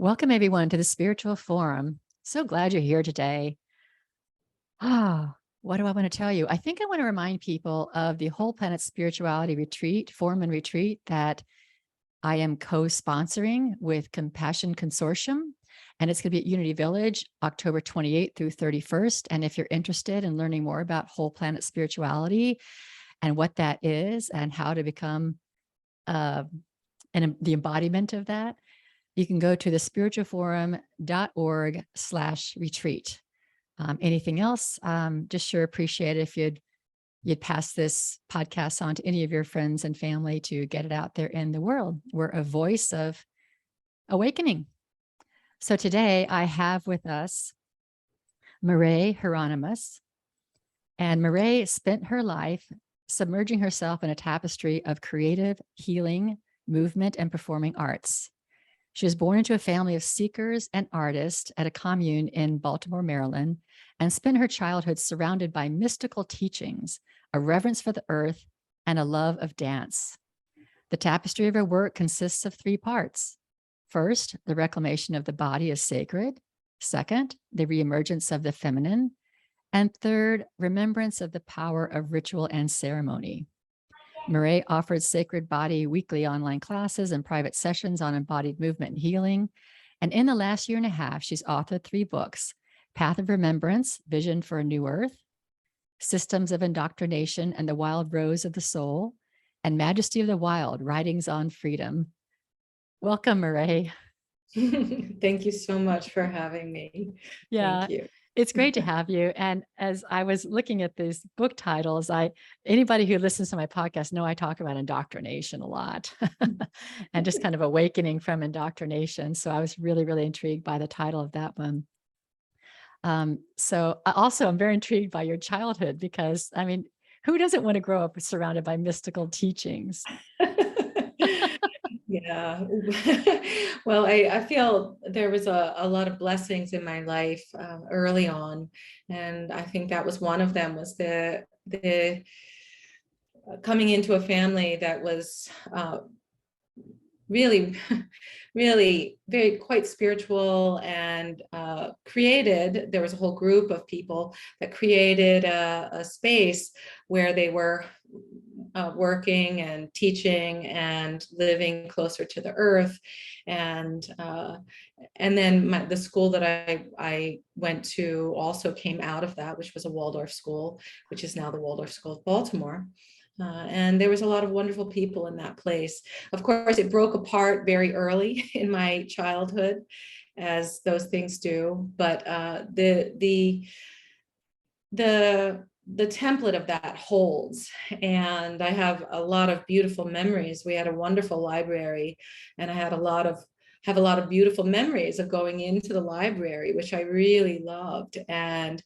Welcome, everyone, to the Spiritual Forum. So glad you're here today. What do I want to tell you? I think I want to remind people of the Whole Planet Spirituality Retreat, Forum and Retreat that I am co-sponsoring with Compassion Consortium. And it's going to be at Unity Village, October 28th through 31st. And if you're interested in learning more about Whole Planet Spirituality and what that is and how to become the embodiment of that, you can go to the spiritualforum.org/retreat. Anything else? Just sure appreciate it if you'd pass this podcast on to any of your friends and family to get it out there in the world. We're a voice of awakening. So today I have with us Maré Hieronimus. And Maré spent her life submerging herself in a tapestry of creative, healing, movement, and performing arts. She was born into a family of seekers and artists at a commune in Baltimore, Maryland, and spent her childhood surrounded by mystical teachings, a reverence for the earth, and a love of dance. The tapestry of her work consists of 3 parts. First, the reclamation of the body as sacred. Second, the reemergence of the feminine. And third, remembrance of the power of ritual and ceremony. Maré offers Sacred Body weekly online classes and private sessions on embodied movement and healing. And in the last year and a half, she's authored 3 books: Path of Remembrance, Vision for a New Earth, Systems of Indoctrination and the Wild Rose of the Soul, and Majesty of the Wild, Writings on Freedom. Welcome, Maré. Thank you so much for having me. Yeah. Thank you. It's great to have you. And as I was looking at these book titles, anybody who listens to my podcast know I talk about indoctrination a lot and just kind of awakening from indoctrination. So I was really, really intrigued by the title of that one. So I'm very intrigued by your childhood because, I mean, who doesn't want to grow up surrounded by mystical teachings? Yeah. Well, I feel there was a lot of blessings in my life early on. And I think that was one of them, was the coming into a family that was really, really very quite spiritual and created. There was a whole group of people that created a space where they were working and teaching and living closer to the earth. And then the school that I went to also came out of that, which was a Waldorf school, which is now the Waldorf School of Baltimore. And there was a lot of wonderful people in that place. Of course, it broke apart very early in my childhood, as those things do. But the template of that holds, and I have a lot of beautiful memories. We had a wonderful library, and I had have a lot of beautiful memories of going into the library, which I really loved. And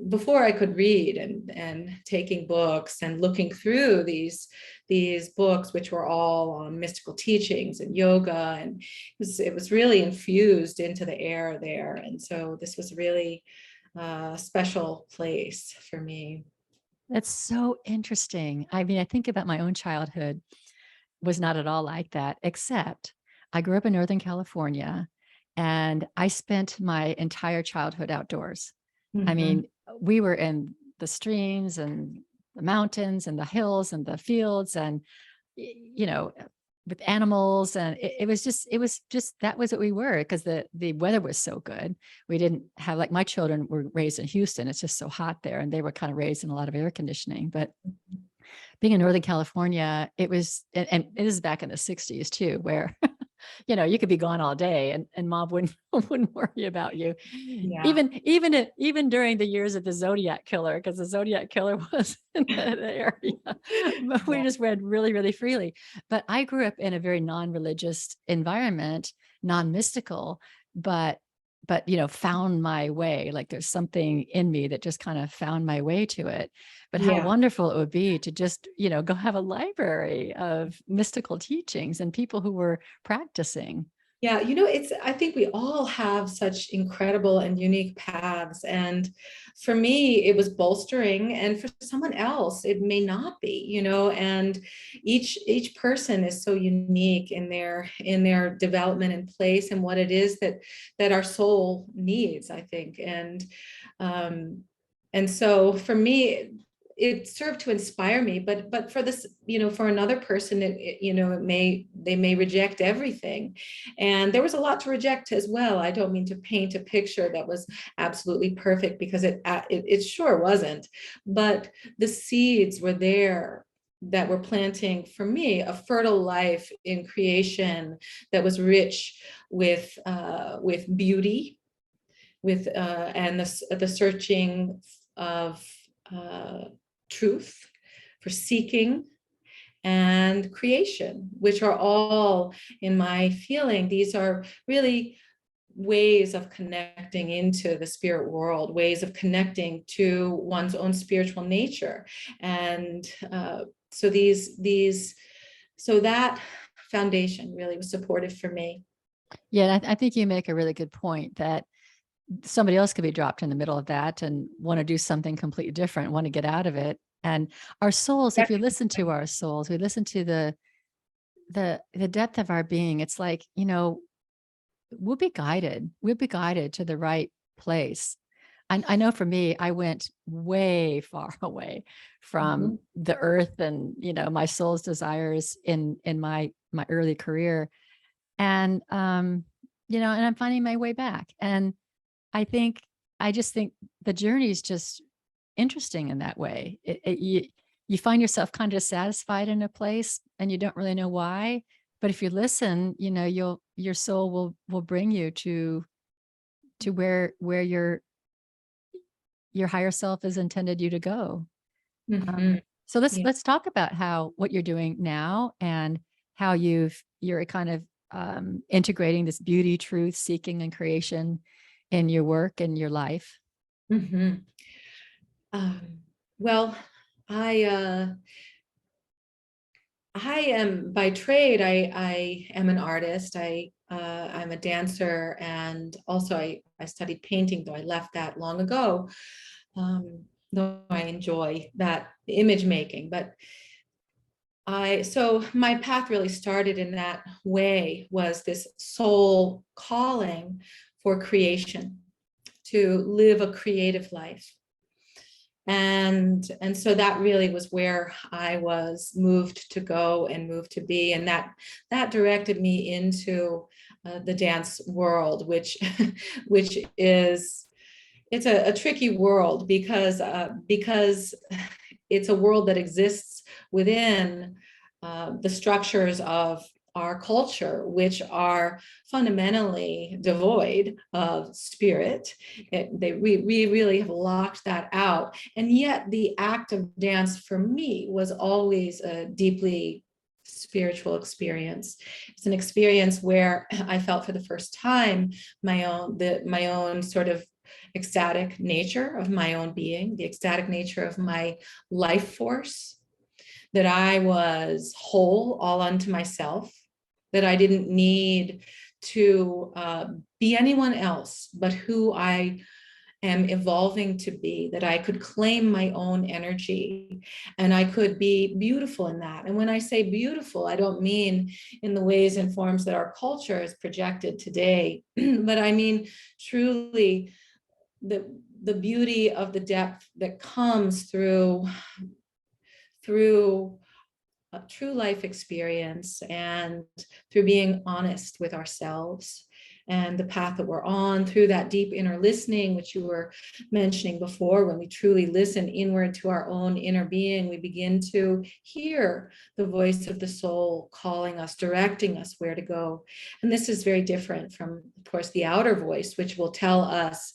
before I could read, and taking books and looking through these books, which were all on mystical teachings and yoga, and it was really infused into the air there. And so this was really a special place for me. That's so interesting. I mean, I think about my own childhood was not at all like that, except I grew up in Northern California and I spent my entire childhood outdoors. I mean, we were in the streams and the mountains and the hills and the fields and, with animals. And it was just, that was what we were, because the weather was so good. We didn't have, like, my children were raised in Houston. It's just so hot there. And they were kind of raised in a lot of air conditioning. But being in Northern California, it was, and it is back in the 60s too, where, you could be gone all day and mom wouldn't worry about you. Yeah. Even during the years of the Zodiac Killer, because the Zodiac Killer was in that area, but we just read really, really freely. But I grew up in a very non-religious environment, non-mystical, but found my way. Like, there's something in me that just kind of found my way to it. But how wonderful it would be to just, go have a library of mystical teachings and people who were practicing. Yeah, I think we all have such incredible and unique paths. And for me, it was bolstering, and for someone else, it may not be, and each person is so unique in their development and place and what it is that our soul needs, I think. Um, and so for me, it served to inspire me, but for this, for another person, they may reject everything. And there was a lot to reject as well. I don't mean to paint a picture that was absolutely perfect, because it sure wasn't. But the seeds were there that were planting for me a fertile life in creation that was rich with beauty, with and the searching of uh, truth, for seeking, and creation, which are all, in my feeling, these are really ways of connecting into the spirit world, ways of connecting to one's own spiritual nature. And so so that foundation really was supportive for me. Yeah, I think you make a really good point that somebody else could be dropped in the middle of that and want to do something completely different, want to get out of it. And our souls, if you listen to our souls, we listen to the depth of our being. It's like, we'll be guided. We'll be guided to the right place. I know for me, I went way far away from Mhm. the earth and, my soul's desires in my early career. And and I'm finding my way back. And I think I just think the journey is just interesting in that way. You find yourself kind of satisfied in a place and you don't really know why. But if you listen, your soul will bring you to where your higher self has intended you to go. Mhm. So let's Yeah. let's talk about what you're doing now and how you're kind of integrating this beauty, truth seeking, and creation in your work and your life. Mhm. Well, I I am by trade. I am an artist. I'm a dancer, and also I studied painting, though I left that long ago. Though I enjoy that image making, but so my path really started in that way, was this soul calling for creation, to live a creative life. And so that really was where I was moved to go and moved to be, and that directed me into the dance world, which which is, it's a tricky world, because it's a world that exists within the structures of our culture, which are fundamentally devoid of spirit. We really have locked that out. And yet the act of dance for me was always a deeply spiritual experience. It's an experience where I felt for the first time my own sort of ecstatic nature of my own being, the ecstatic nature of my life force, that I was whole all unto myself, that I didn't need to be anyone else but who I am evolving to be, that I could claim my own energy and I could be beautiful in that. And when I say beautiful, I don't mean in the ways and forms that our culture is projected today, but I mean truly the beauty of the depth that comes through a true life experience, and through being honest with ourselves and the path that we're on, through that deep inner listening, which you were mentioning before. When we truly listen inward to our own inner being, we begin to hear the voice of the soul calling us, directing us where to go. And this is very different from, of course, the outer voice, which will tell us,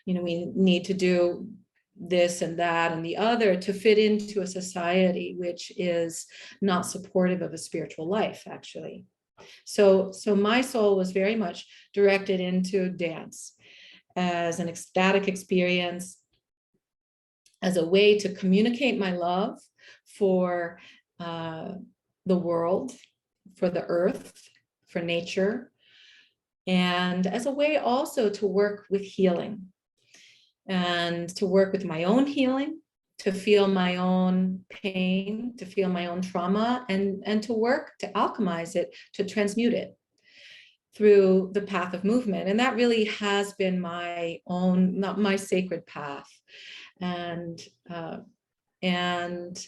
we need to do this and that and the other to fit into a society which is not supportive of a spiritual life, actually. So my soul was very much directed into dance as an ecstatic experience, as a way to communicate my love for the world, for the earth, for nature, and as a way also to work with healing and to work with my own healing, to feel my own pain, to feel my own trauma, and to work to alchemize it, to transmute it through the path of movement. And that really has been my own, not my sacred path. And and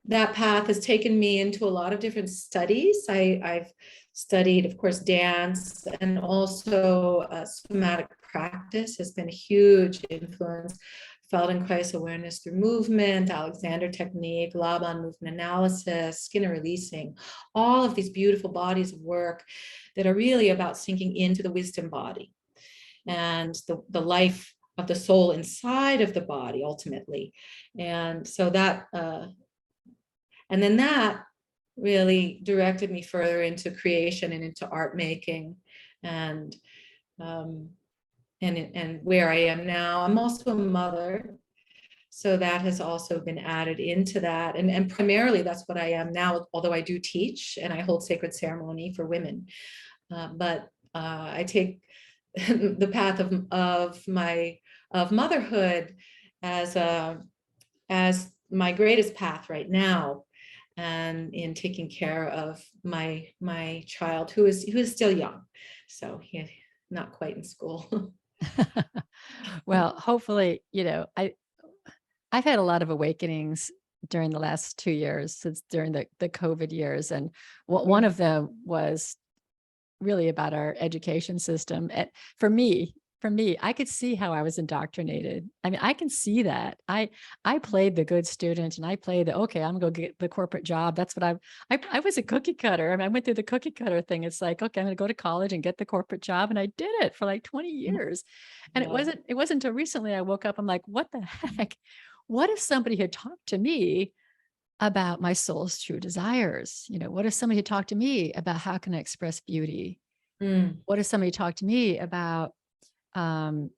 that path has taken me into a lot of different studies. I've studied, of course, dance, and also somatic practice has been a huge influence. Feldenkrais awareness through movement, Alexander technique, Laban movement analysis, Skinner releasing, all of these beautiful bodies of work that are really about sinking into the wisdom body and the life of the soul inside of the body ultimately. And so that, and then that really directed me further into creation and into art making, and where I am now. I'm also a mother, so that has also been added into that. And primarily that's what I am now, although I do teach and I hold sacred ceremony for women. But I take the path of motherhood as my greatest path right now, and in taking care of my child who is still young, so he's not quite in school. Well, hopefully, I've had a lot of awakenings during the last 2 years, since during the COVID years. And one of them was really about our education system. And for me, I could see how I was indoctrinated. I mean, I can see that. I played the good student, and I played okay, I'm gonna go get the corporate job. That's what I was a cookie cutter. I mean, I went through the cookie cutter thing. It's like, okay, I'm gonna go to college and get the corporate job. And I did it for like 20 years. And Wow. it wasn't until recently I woke up, I'm like, what the heck? What if somebody had talked to me about my soul's true desires? What if somebody had talked to me about how can I express beauty? Mm. What if somebody talked to me about um,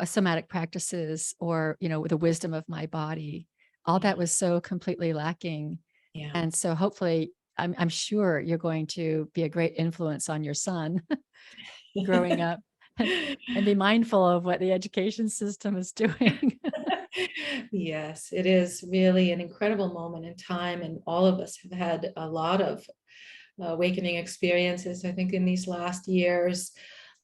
somatic practices, or, the wisdom of my body? All Yeah. that was so completely lacking. Yeah. And so hopefully, I'm sure you're going to be a great influence on your son growing up, and be mindful of what the education system is doing. Yes, it is really an incredible moment in time, and all of us have had a lot of awakening experiences, I think, in these last years,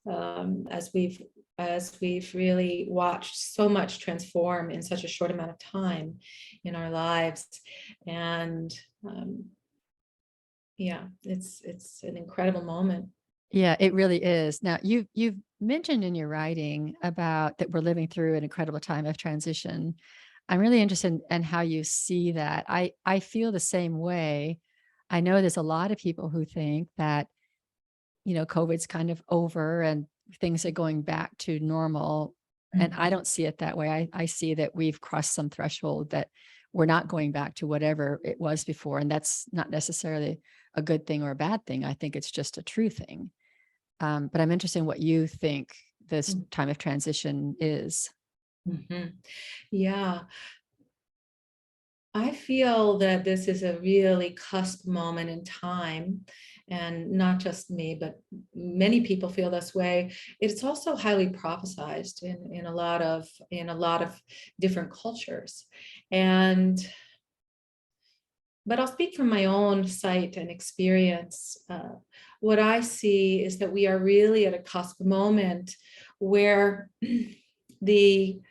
as we've really watched so much transform in such a short amount of time in our lives. And yeah, it's an incredible moment. Yeah, it really is. Now, you've mentioned in your writing about that we're living through an incredible time of transition. I'm really interested in how you see that. I feel the same way. I know there's a lot of people who think that, COVID's kind of over and things are going back to normal. And I don't see it that way. I see that we've crossed some threshold, that we're not going back to whatever it was before. And that's not necessarily a good thing or a bad thing. I think it's just a true thing. But I'm interested in what you think this time of transition is. Mhm. Yeah, I feel that this is a really cusp moment in time, and not just me, but many people feel this way. It's also highly prophesized in a lot of different cultures. And but I'll speak from my own sight and experience. What I see is that we are really at a cusp moment where the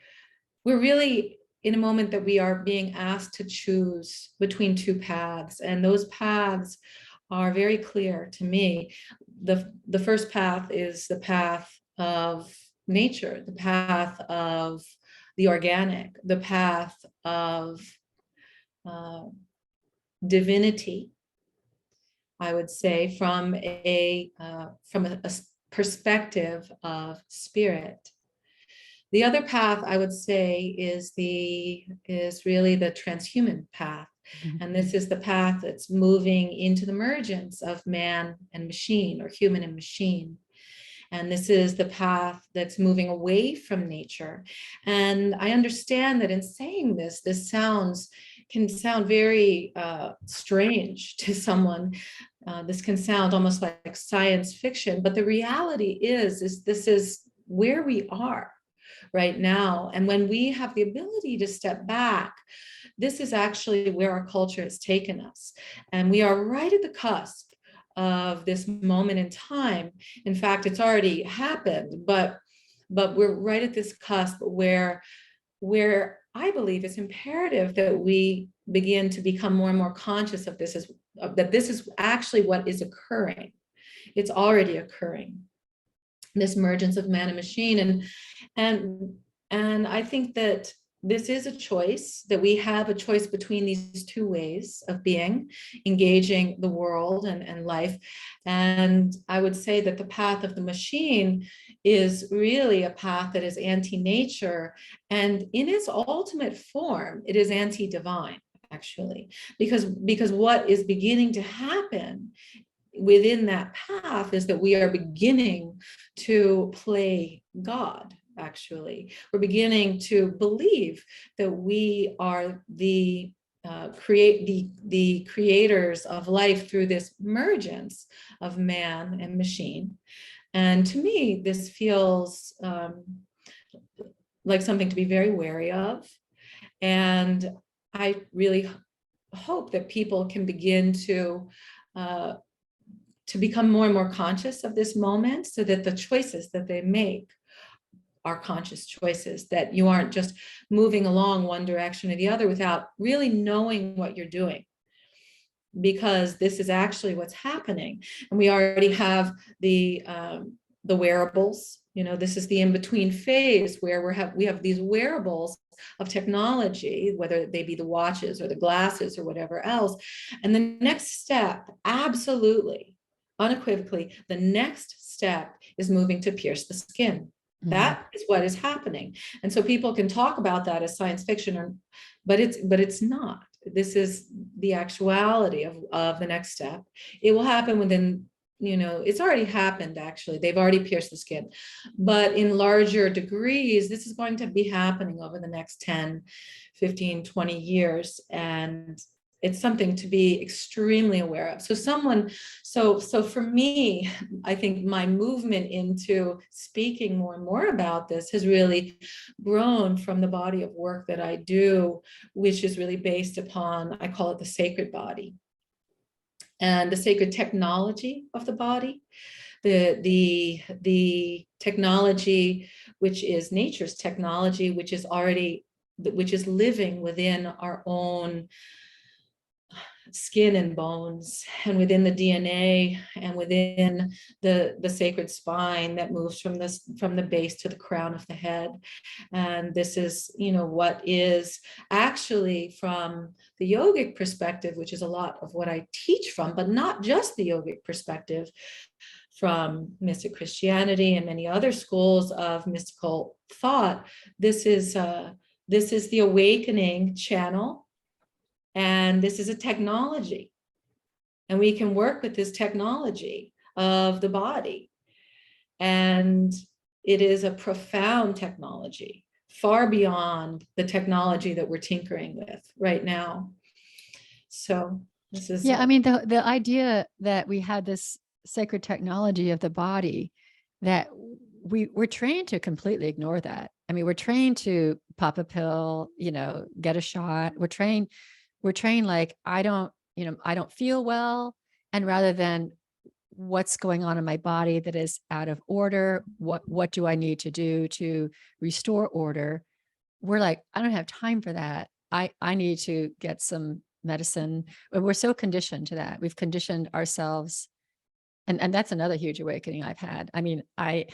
we're really in a moment that we are being asked to choose between two paths, and those paths are very clear to me. The first path is the path of nature, the path of the organic, the path of uh, divinity, I would say, from a perspective of spirit. The other path, I would say, is really the transhuman path. Mhm. And this is the path that's moving into the emergence of man and machine, or human and machine. And this is the path that's moving away from nature. And I understand that in saying this, can sound very strange to someone, This can sound almost like science fiction, but the reality is this is where we are right now. And when we have the ability to step back, this is actually where our culture has taken us. And we are right at the cusp of this moment in time. In fact, it's already happened, but we're right at this cusp where I believe it's imperative that we begin to become more and more conscious of this, that this is actually what is occurring. It's already occurring, this emergence of man and machine. And I think that this is a choice, that we have a choice between these two ways of being, engaging the world and life. And I would say that the path of the machine is really a path that is anti-nature, and in its ultimate form, it is anti-divine, actually, because what is beginning to happen within that path is that we are beginning to play God. Actually, we're beginning to believe that we are the creators of life through this emergence of man and machine. And to me, this feels like something to be very wary of. And I really hope that people can begin to become more and more conscious of this moment, so that the choices that they make are conscious choices, that you aren't just moving along one direction or the other without really knowing what you're doing, because this is actually what's happening. And we already have the wearables. This is the in-between phase where we have these wearables of technology, whether they be the watches or the glasses or whatever else. And the next step, absolutely, unequivocally, the next step is moving to pierce the skin. That is what is happening. And so people can talk about that as science fiction, but it's not. This is the actuality of the next step. It will happen within, it's already happened, actually. They've already pierced the skin. But in larger degrees, this is going to be happening over the next 10, 15, 20 years. And it's something to be extremely aware of. So for me, I think my movement into speaking more and more about this has really grown from the body of work that I do, which is really based upon, I call it the sacred body and the sacred technology of the body, the technology, which is nature's technology, which is living within our own skin and bones, and within the DNA, and within the sacred spine that moves from the base to the crown of the head. And this is, what is actually, from the yogic perspective, which is a lot of what I teach from, but not just the yogic perspective, from mystic Christianity and many other schools of mystical thought. This is the awakening channel. And this is a technology, and we can work with this technology of the body. And it is a profound technology, far beyond the technology that we're tinkering with right now. So this is... Yeah, I mean, the idea that we had this sacred technology of the body, that we're trained to completely ignore that. I mean, we're trained to pop a pill, get a shot. We're trained like, I don't feel well. And rather than what's going on in my body that is out of order, what do I need to do to restore order? We're like, I don't have time for that. I need to get some medicine. We're so conditioned to that. We've conditioned ourselves. And that's another huge awakening I've had. I mean, I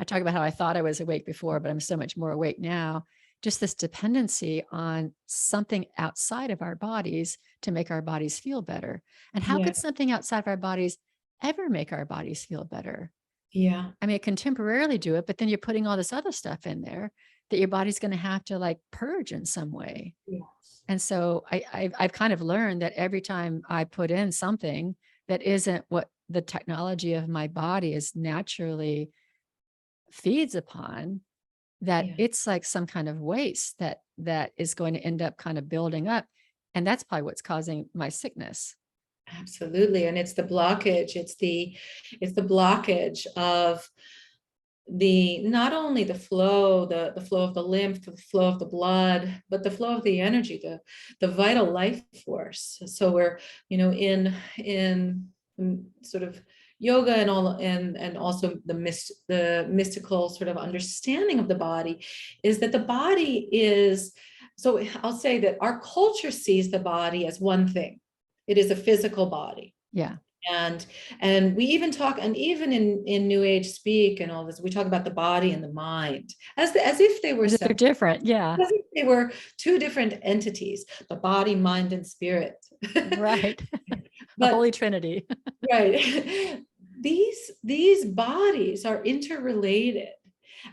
talk about how I thought I was awake before, but I'm so much more awake now. Just this dependency on something outside of our bodies to make our bodies feel better. And how could something outside of our bodies ever make our bodies feel better? Yeah. I mean, it can temporarily do it, but then you're putting all this other stuff in there that your body's going to have to like purge in some way. Yes. And so I've kind of learned that every time I put in something that isn't what the technology of my body is naturally feeds upon, that it's like some kind of waste that is going to end up kind of building up. And that's probably what's causing my sickness. Absolutely. And it's the blockage. It's the blockage of the not only the flow of the lymph, the flow of the blood, but the flow of the energy, the vital life force. So we're, in sort of yoga and all, and also the mystical sort of understanding of the body, is that the body is, so I'll say that our culture sees the body as one thing. It is a physical body. Yeah. And we even talk, and even in New Age speak and all this, we talk about the body and the mind as if they were As if they're separate, different. Yeah. as if they were two different entities, the body, mind, and spirit. Right. The But Holy Trinity. right, these bodies are interrelated,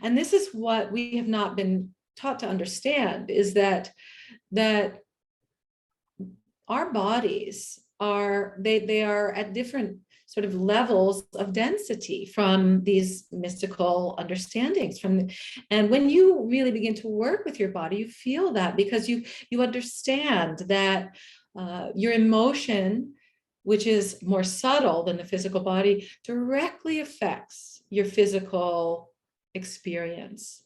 and this is what we have not been taught to understand, is that our bodies are, they are at different sort of levels of density from these mystical understandings and when you really begin to work with your body, you feel that, because you understand that your emotion, which is more subtle than the physical body, directly affects your physical experience.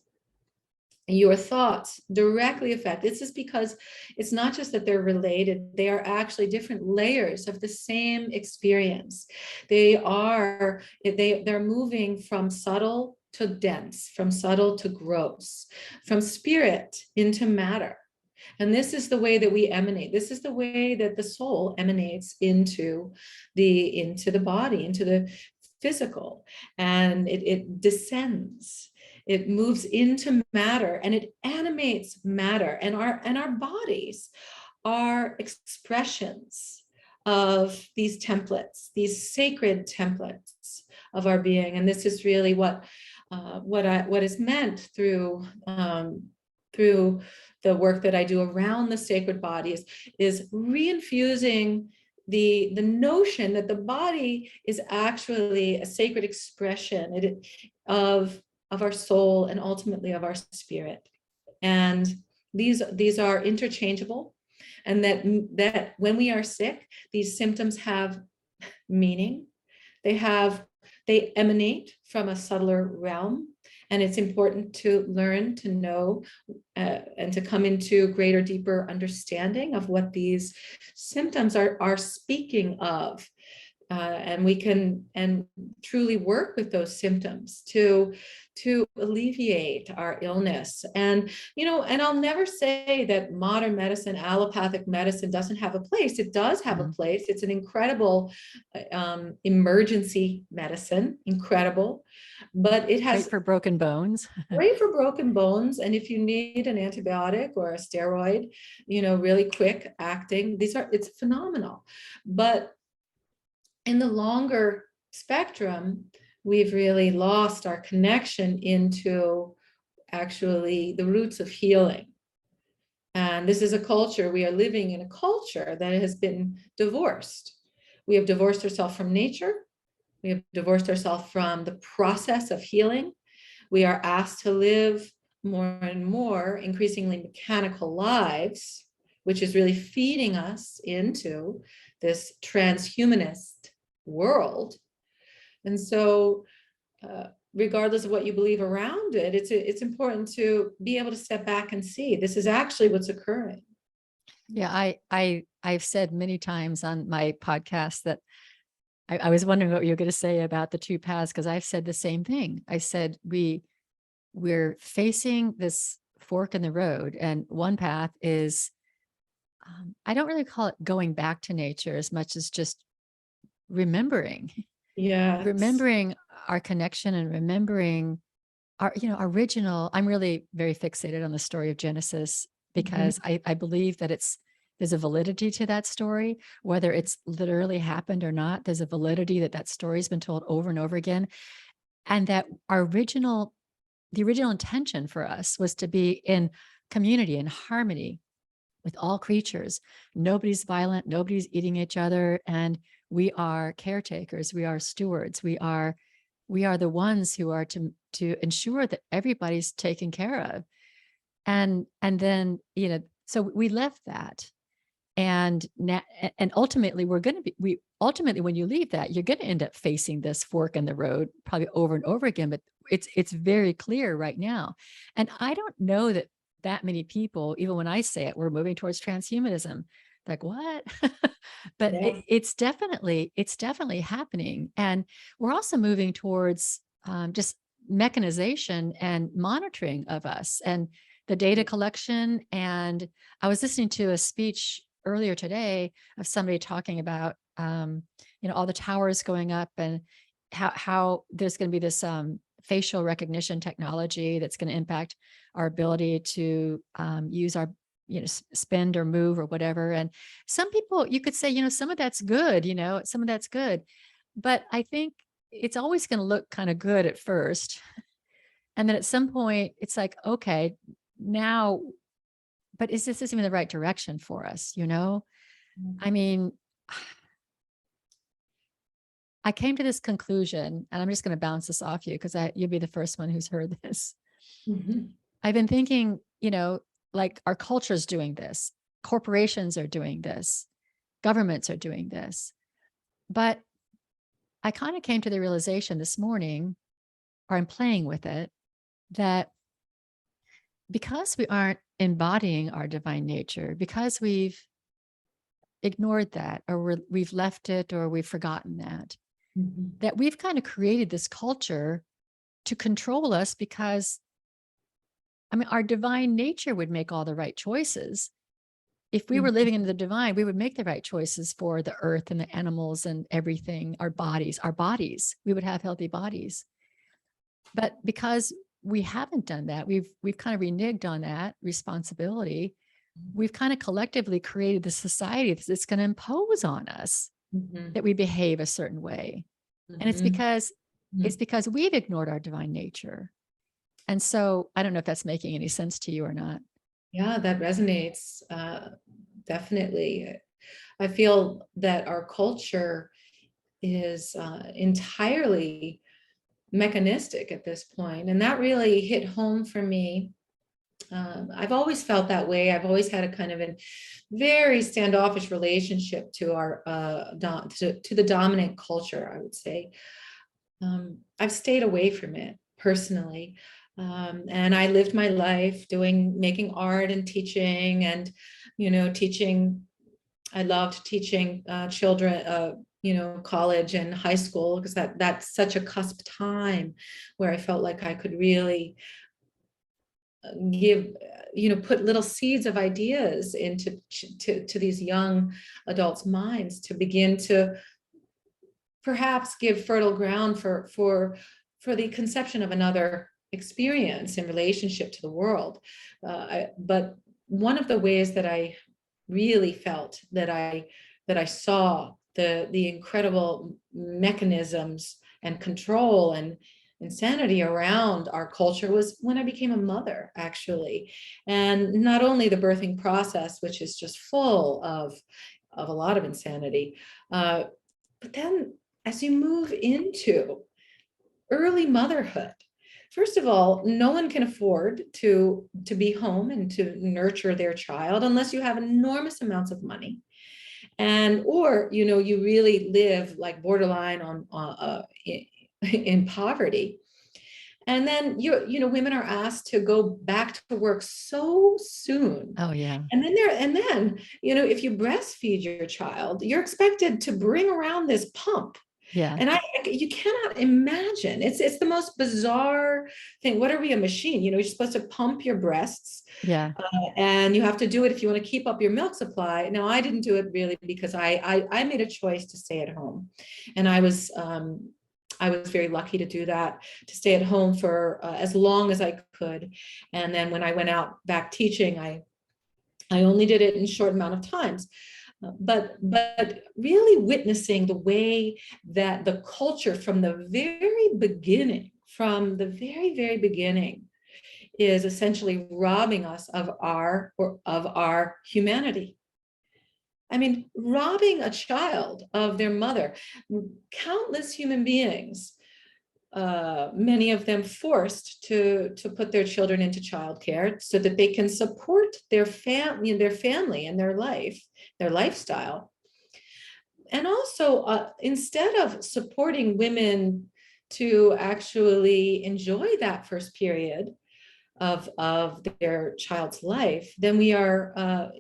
Your thoughts directly affect. This is because it's not just that they're related, they are actually different layers of the same experience. They're moving from subtle to dense, from subtle to gross, from spirit into matter. And this is the way that we emanate. This is the way that the soul emanates into the body, into the physical, and it descends. It moves into matter and it animates matter. And our bodies are expressions of these templates, these sacred templates of our being. And this is really what is meant through the work that I do around the sacred body, is reinfusing the notion that the body is actually a sacred expression of our soul and ultimately of our spirit. And these are interchangeable, and that when we are sick, these symptoms have meaning. They emanate from a subtler realm, and it's important to learn to know and to come into greater, deeper understanding of what these symptoms are speaking of. And we can truly work with those symptoms to alleviate our illness. And I'll never say that modern medicine, allopathic medicine, doesn't have a place. It does have a place. It's an incredible emergency medicine, incredible, but it has Great for broken bones. great for broken bones. And if you need an antibiotic or a steroid, really quick acting, it's phenomenal. But in the longer spectrum, we've really lost our connection into actually the roots of healing. And this is a culture, we are living in a culture that has been divorced. We have divorced ourselves from nature. We have divorced ourselves from the process of healing. We are asked to live more and more increasingly mechanical lives, which is really feeding us into this transhumanist world. And so regardless of what you believe around it, it's important to be able to step back and see this is actually what's occurring. Yeah, I've said many times on my podcast that I was wondering what you were going to say about the two paths, because I've said the same thing. I said we're facing this fork in the road, and one path is I don't really call it going back to nature as much as just remembering Yes. our connection and remembering our original. I'm really very fixated on the story of Genesis because I believe that there's a validity to that story, whether it's literally happened or not. There's a validity that story's been told over and over again, and that the original intention for us was to be in community and harmony with all creatures. Nobody's violent, nobody's eating each other, and we are caretakers, we are stewards, we are the ones who are to ensure that everybody's taken care of. And then, so we left that. And and ultimately ultimately, when you leave that, you're going to end up facing this fork in the road probably over and over again. But it's very clear right now. And I don't know that many people, even when I say it, we're moving towards transhumanism. Like, what? But Yeah. it's definitely happening. And we're also moving towards just mechanization and monitoring of us and the data collection. And I was listening to a speech earlier today of somebody talking about all the towers going up and how there's going to be this facial recognition technology that's going to impact our ability to use our spend or move or whatever. And some people, you could say, some of that's good, some of that's good, but I think it's always going to look kind of good at first, and then at some point it's like, okay, now, but is this even the right direction for us? I mean, I came to this conclusion, and I'm just going to bounce this off you because you'll be the first one who's heard this. Mhm. I've been thinking, like our culture's doing this, corporations are doing this, governments are doing this. But I kind of came to the realization this morning, or I'm playing with it, that because we aren't embodying our divine nature, because we've ignored that, or we've left it, or we've forgotten Mhm. that we've kind of created this culture to control us, because I mean, our divine nature would make all the right choices. If we were Mhm. living in the divine, we would make the right choices for the earth and the animals and everything, our bodies, we would have healthy bodies. But because we haven't done that, we've kind of reneged on that responsibility. We've kind of collectively created the society that's going to impose on us Mhm. that we behave a certain way. And it's Mhm. because Mhm. we've ignored our divine nature. And so I don't know if that's making any sense to you or not. Yeah, that resonates. Definitely. I feel that our culture is entirely mechanistic at this point, and that really hit home for me. I've always felt that way. I've always had a kind of a very standoffish relationship to our to the dominant culture, I would say. I've stayed away from it personally. And I lived my life making art and teaching, and, teaching. I loved teaching children, college and high school, because that's such a cusp time where I felt like I could really give, put little seeds of ideas into to these young adults' minds to begin to perhaps give fertile ground for the conception of another experience in relationship to the world. But one of the ways that I really felt that I saw the incredible mechanisms and control and insanity around our culture was when I became a mother, actually. And not only the birthing process, which is just full of a lot of insanity, but then as you move into early motherhood, first of all, no one can afford to be home and to nurture their child unless you have enormous amounts of money, and or you really live like borderline on in poverty. And then women are asked to go back to work so soon. Oh, yeah. And then if you breastfeed your child, you're expected to bring around this pump. Yeah. And you cannot imagine. It's the most bizarre thing. What are we, a machine? You're supposed to pump your breasts, Yeah. and you have to do it if you want to keep up your milk supply. Now, I didn't do it really because I made a choice to stay at home, and I was very lucky to do that, to stay at home for as long as I could. And then when I went out back teaching, I only did it in short amount of times. But really witnessing the way that the culture from the very, very beginning, is essentially robbing us of our humanity. I mean, robbing a child of their mother. Countless human beings many of them forced to put their children into childcare so that they can support their family and their life, their lifestyle. And also, instead of supporting women to actually enjoy that first period of their child's life, then we are,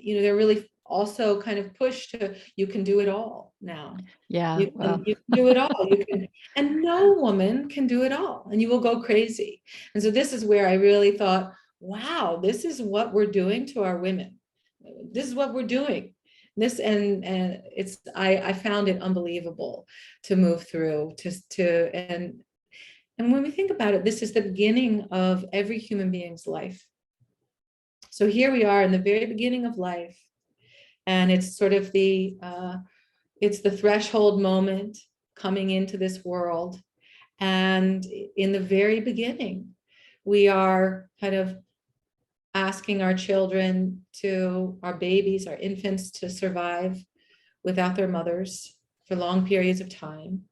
they're really also kind of pushed to, you can do it all now. Yeah. Well, You can do it all. You can, and no woman can do it all, and you will go crazy. And so this is where I really thought, wow, this is what we're doing to our women. This is what we're doing. This and it's I found it unbelievable to move through and when we think about it, this is the beginning of every human being's life. So here we are in the very beginning of life, and it's sort of it's the threshold moment coming into this world. And in the very beginning, we are kind of asking our children our babies, our infants to survive without their mothers for long periods of time.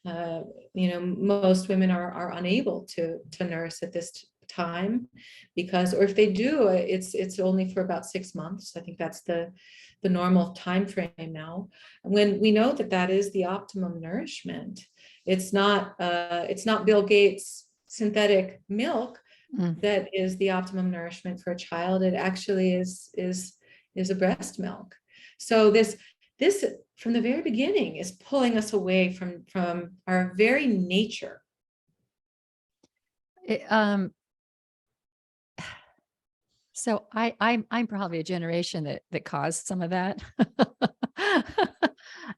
Most women are unable to nurse at this time because, or if they do, it's only for about 6 months. I think that's the normal time frame now. When we know that is the optimum nourishment. It's not Bill Gates' synthetic milk that is the optimum nourishment for a child. It actually is a breast milk. So this from the very beginning is pulling us away from our very nature. So I'm probably a generation that caused some of that.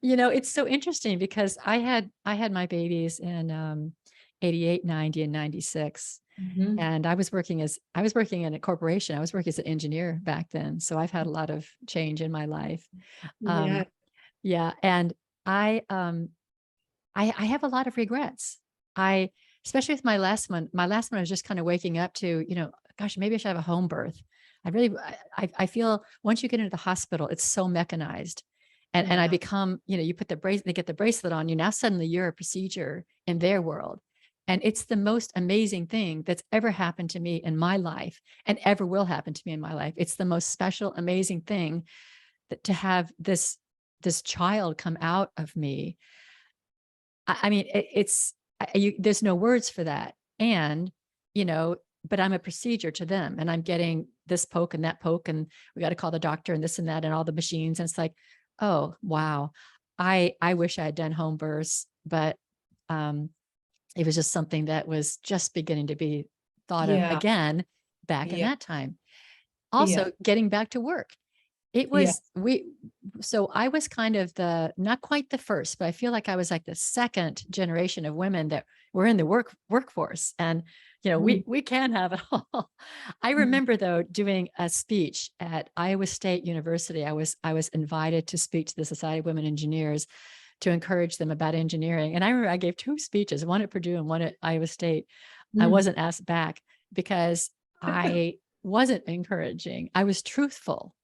It's so interesting because I had my babies in 88, 90, and 96. Mm-hmm. And I was working in a corporation. I was working as an engineer back then. So I've had a lot of change in my life. Yeah. Yeah. And I have a lot of regrets. Especially with my last one, I was just kind of waking up to, gosh, maybe I should have a home birth. I feel once you get into the hospital, it's so mechanized. And I become, you put they get the bracelet on you. Now suddenly you're a procedure in their world. And it's the most amazing thing that's ever happened to me in my life and ever will happen to me in my life. It's the most special, amazing thing to have this child come out of me. I mean, there's no words for that. And, but I'm a procedure to them, and I'm getting this poke and that poke, and we got to call the doctor and this and that and all the machines. And it's like, oh, wow. I wish I had done home births, but it was just something that was just beginning to be thought of again back in that time. Also, getting back to work. It was, so I was kind of not quite the first, but I feel like I was like the second generation of women that were in the workforce. And, we can have it all. I remember though, doing a speech at Iowa State University. I was invited to speak to the Society of Women Engineers to encourage them about engineering. And I remember I gave 2 speeches, one at Purdue and one at Iowa State. I wasn't asked back because I wasn't encouraging. I was truthful.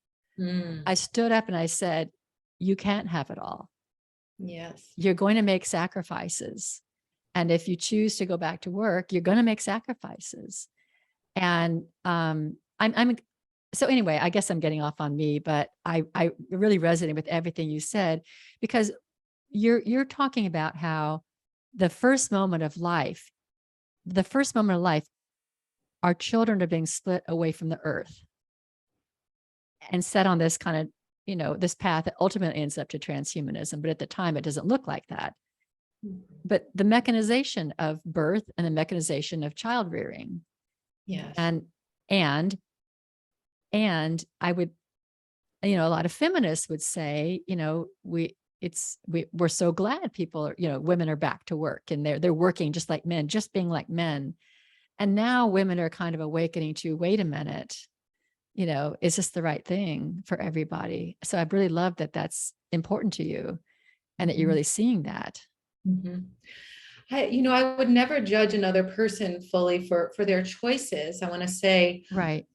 I stood up and I said, you can't have it all. Yes. You're going to make sacrifices. And if you choose to go back to work, you're going to make sacrifices. And so anyway, I guess I'm getting off on me, but I really resonate with everything you said, because you're talking about how the first moment of life, our children are being split away from the earth and set on this kind of, this path that ultimately ends up to transhumanism. But at the time, it doesn't look like that. But the mechanization of birth and the mechanization of child rearing. Yes. And I would, a lot of feminists would say, we're so glad people are, women are back to work and they're working just like men, just being like men. And now women are kind of awakening to, wait a minute, is this the right thing for everybody? So I really love that that's important to you and that you're really seeing that. I would never judge another person fully for their choices. I want to say, right.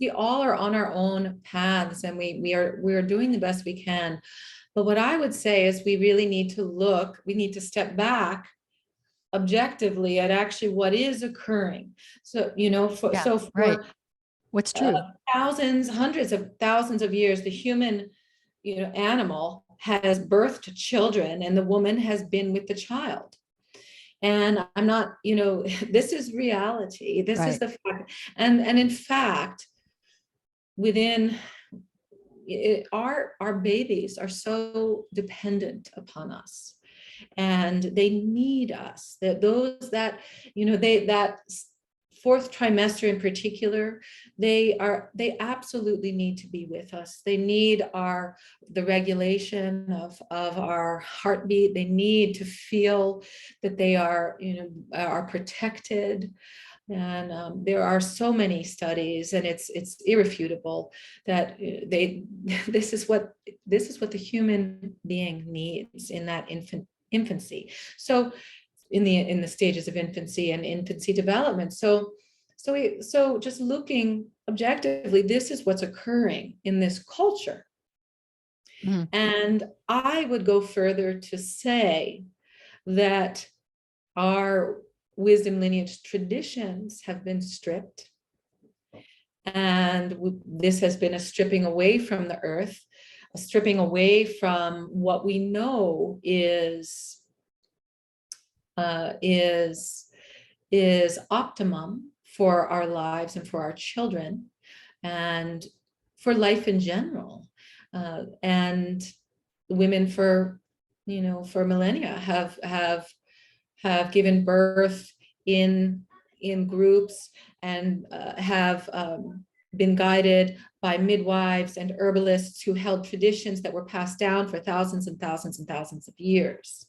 We all are on our own paths, and we are doing the best we can. But what I would say is we really need to step back objectively at actually what is occurring. So, Yeah, right. for What's true? thousands, hundreds of thousands of years, the human, animal has birthed children, and the woman has been with the child. And I'm not, this is reality. This is Right. the fact. And in fact, within our babies are so dependent upon us, and they need us, that those that that fourth trimester in particular, they absolutely need to be with us. They need the regulation of our heartbeat. They need to feel that they are protected. And there are so many studies, and it's irrefutable that this is what the human being needs in that infancy. So in the stages of infancy and infancy development. So just looking objectively, this is what's occurring in this culture. Mhm. And I would go further to say that our wisdom lineage traditions have been stripped. And this has been a stripping away from the earth, a stripping away from what we know is optimum for our lives and for our children and for life in general. And women for millennia have given birth in groups, and have been guided by midwives and herbalists who held traditions that were passed down for thousands and thousands and thousands of years.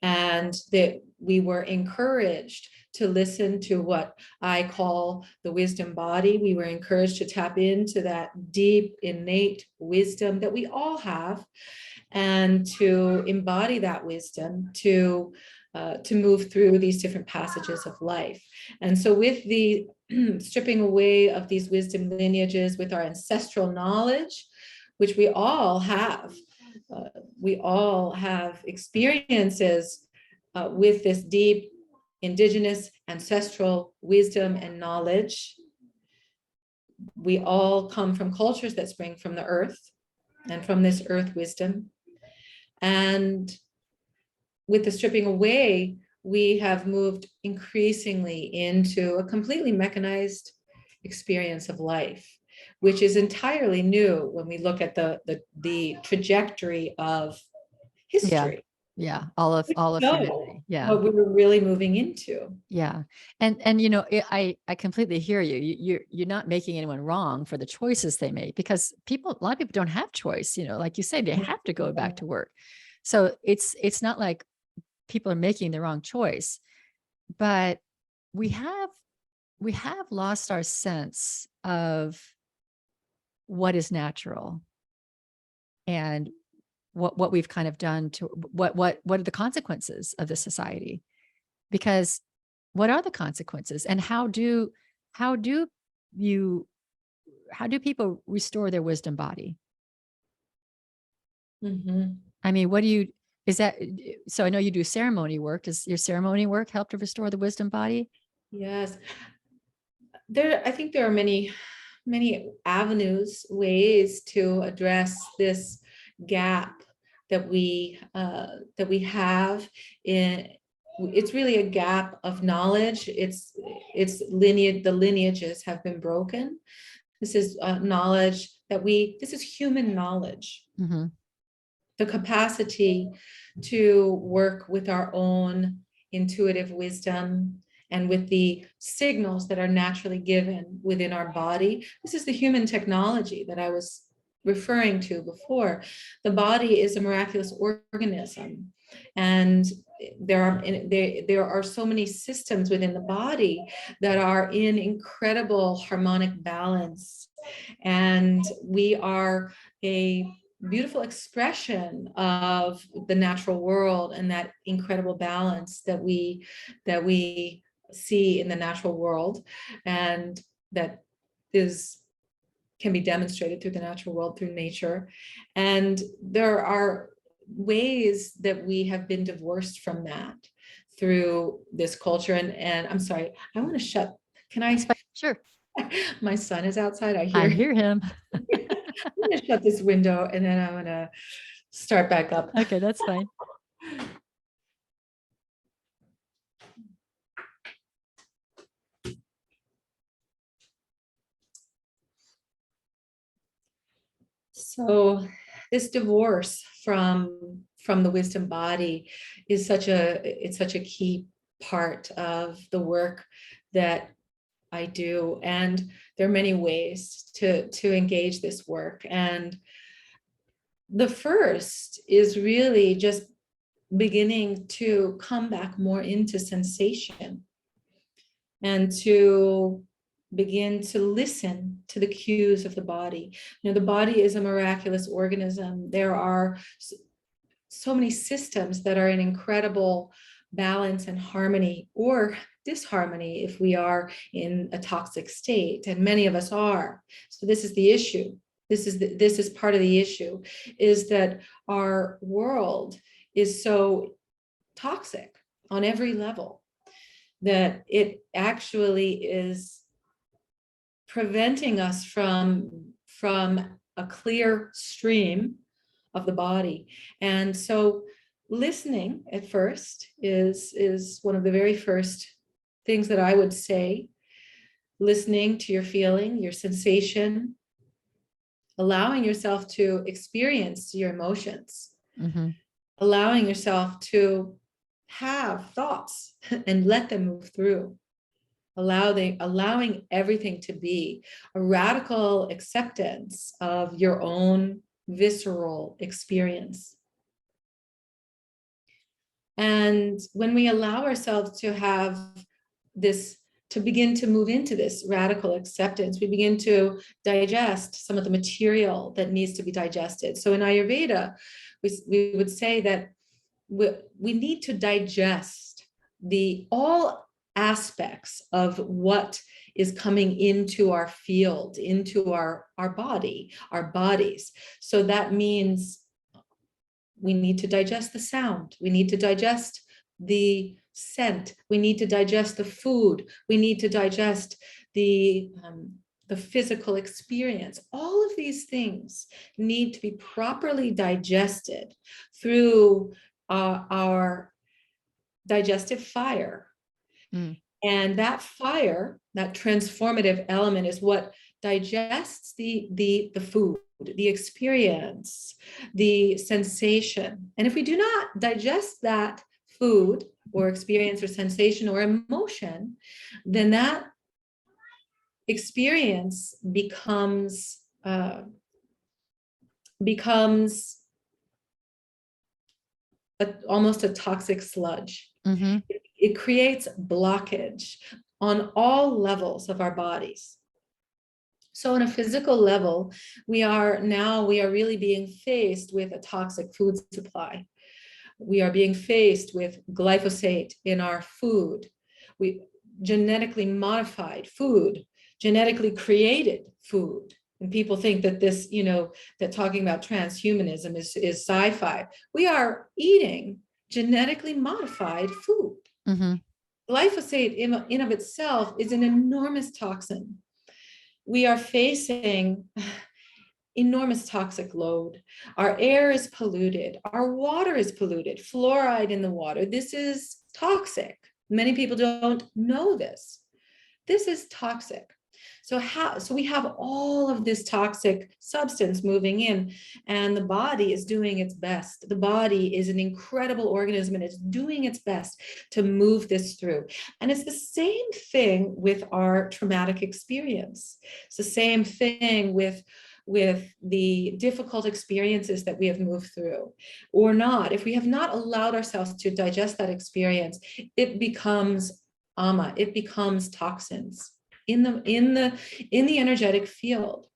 And that we were encouraged to listen to what I call the wisdom body. We were encouraged to tap into that deep, innate wisdom that we all have, and to embody that wisdom to move through these different passages of life. And so with the stripping away of these wisdom lineages, with our ancestral knowledge, which we all have experiences with this deep indigenous ancestral wisdom and knowledge. We all come from cultures that spring from the earth and from this earth wisdom. And with the stripping away, we have moved increasingly into a completely mechanized experience of life, which is entirely new when we look at the trajectory of history. Yeah. All of humanity. Yeah. What we were really moving into. Yeah. And I completely hear you. You're not making anyone wrong for the choices they make, because a lot of people don't have choice, like you say, they have to go back to work. So it's not like people are making the wrong choice, but we have lost our sense of what is natural, and what we've kind of done to what are the consequences of the society. Because what are the consequences, and how do people restore their wisdom body? Mm-hmm. I mean, is that, so I know you do ceremony work. Does your ceremony work help to restore the wisdom body? Yes. I think there are many avenues, ways to address this gap that we have in. It's really a gap of knowledge. The lineages have been broken. This is knowledge this is human knowledge. Mm-hmm. The capacity to work with our own intuitive wisdom and with the signals that are naturally given within our body. This is the human technology that I was referring to before. The body is a miraculous organism, and there are so many systems within the body that are in incredible harmonic balance, and we are a beautiful expression of the natural world and that incredible balance that we see in the natural world, and that can be demonstrated through the natural world, through nature. And there are ways that we have been divorced from that through this culture. And I'm sorry, I want to shut, can I? That's fine. Sure. My son is outside. I I hear him. hear him. I'm going to shut this window and then I'm going to start back up. Okay, that's fine. So this divorce from the wisdom body is such a key part of the work that I do. And there are many ways to engage this work. And the first is really just beginning to come back more into sensation and to begin to listen to the cues of the body. You know, the body is a miraculous organism. There are so many systems that are in incredible balance and harmony, or disharmony if we are in a toxic state, and many of us are. So this is the issue. This is part of the issue, is that our world is so toxic on every level that it actually is preventing us from a clear stream of the body. And so listening at first is one of the very first things that I would say. Listening to your feeling, your sensation, allowing yourself to experience your emotions, allowing yourself to have thoughts and let them move through. Allowing everything to be a radical acceptance of your own visceral experience. And when we allow ourselves to have this, to begin to move into this radical acceptance, we begin to digest some of the material that needs to be digested. So in Ayurveda, we would say that we need to digest all aspects of what is coming into our field, into our body, our bodies. So that means we need to digest the sound. We need to digest the scent. We need to digest the food. We need to digest the physical experience. All of these things need to be properly digested through our digestive fire. And that fire, that transformative element, is what digests the food, the experience, the sensation. And if we do not digest that food or experience or sensation or emotion, then that experience becomes almost a toxic sludge. It creates blockage on all levels of our bodies. So on a physical level, we are really being faced with a toxic food supply. We are being faced with glyphosate in our food. We genetically modified food, genetically created food. And people think that this, that talking about transhumanism is sci-fi. We are eating genetically modified food. Glyphosate in of itself is an enormous toxin. We are facing enormous toxic load. Our air is polluted. Our water is polluted. Fluoride in the water. This is toxic. Many people don't know this. This is toxic. So we have all of this toxic substance moving in, and the body is doing its best. The body is an incredible organism, and it's doing its best to move this through. And it's the same thing with our traumatic experience. It's the same thing with the difficult experiences that we have moved through or not. If we have not allowed ourselves to digest that experience, it becomes ama, it becomes toxins in the energetic field.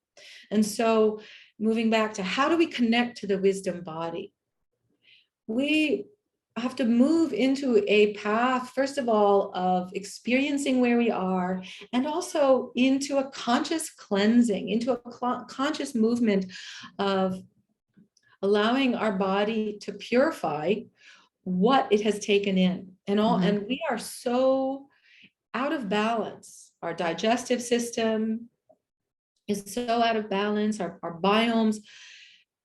And so moving back to how do we connect to the wisdom body? We have to move into a path, first of all, of experiencing where we are, and also into a conscious cleansing, into a conscious movement of allowing our body to purify what it has taken in. Mhm. and we are so out of balance. Our digestive system is so out of balance, our biomes.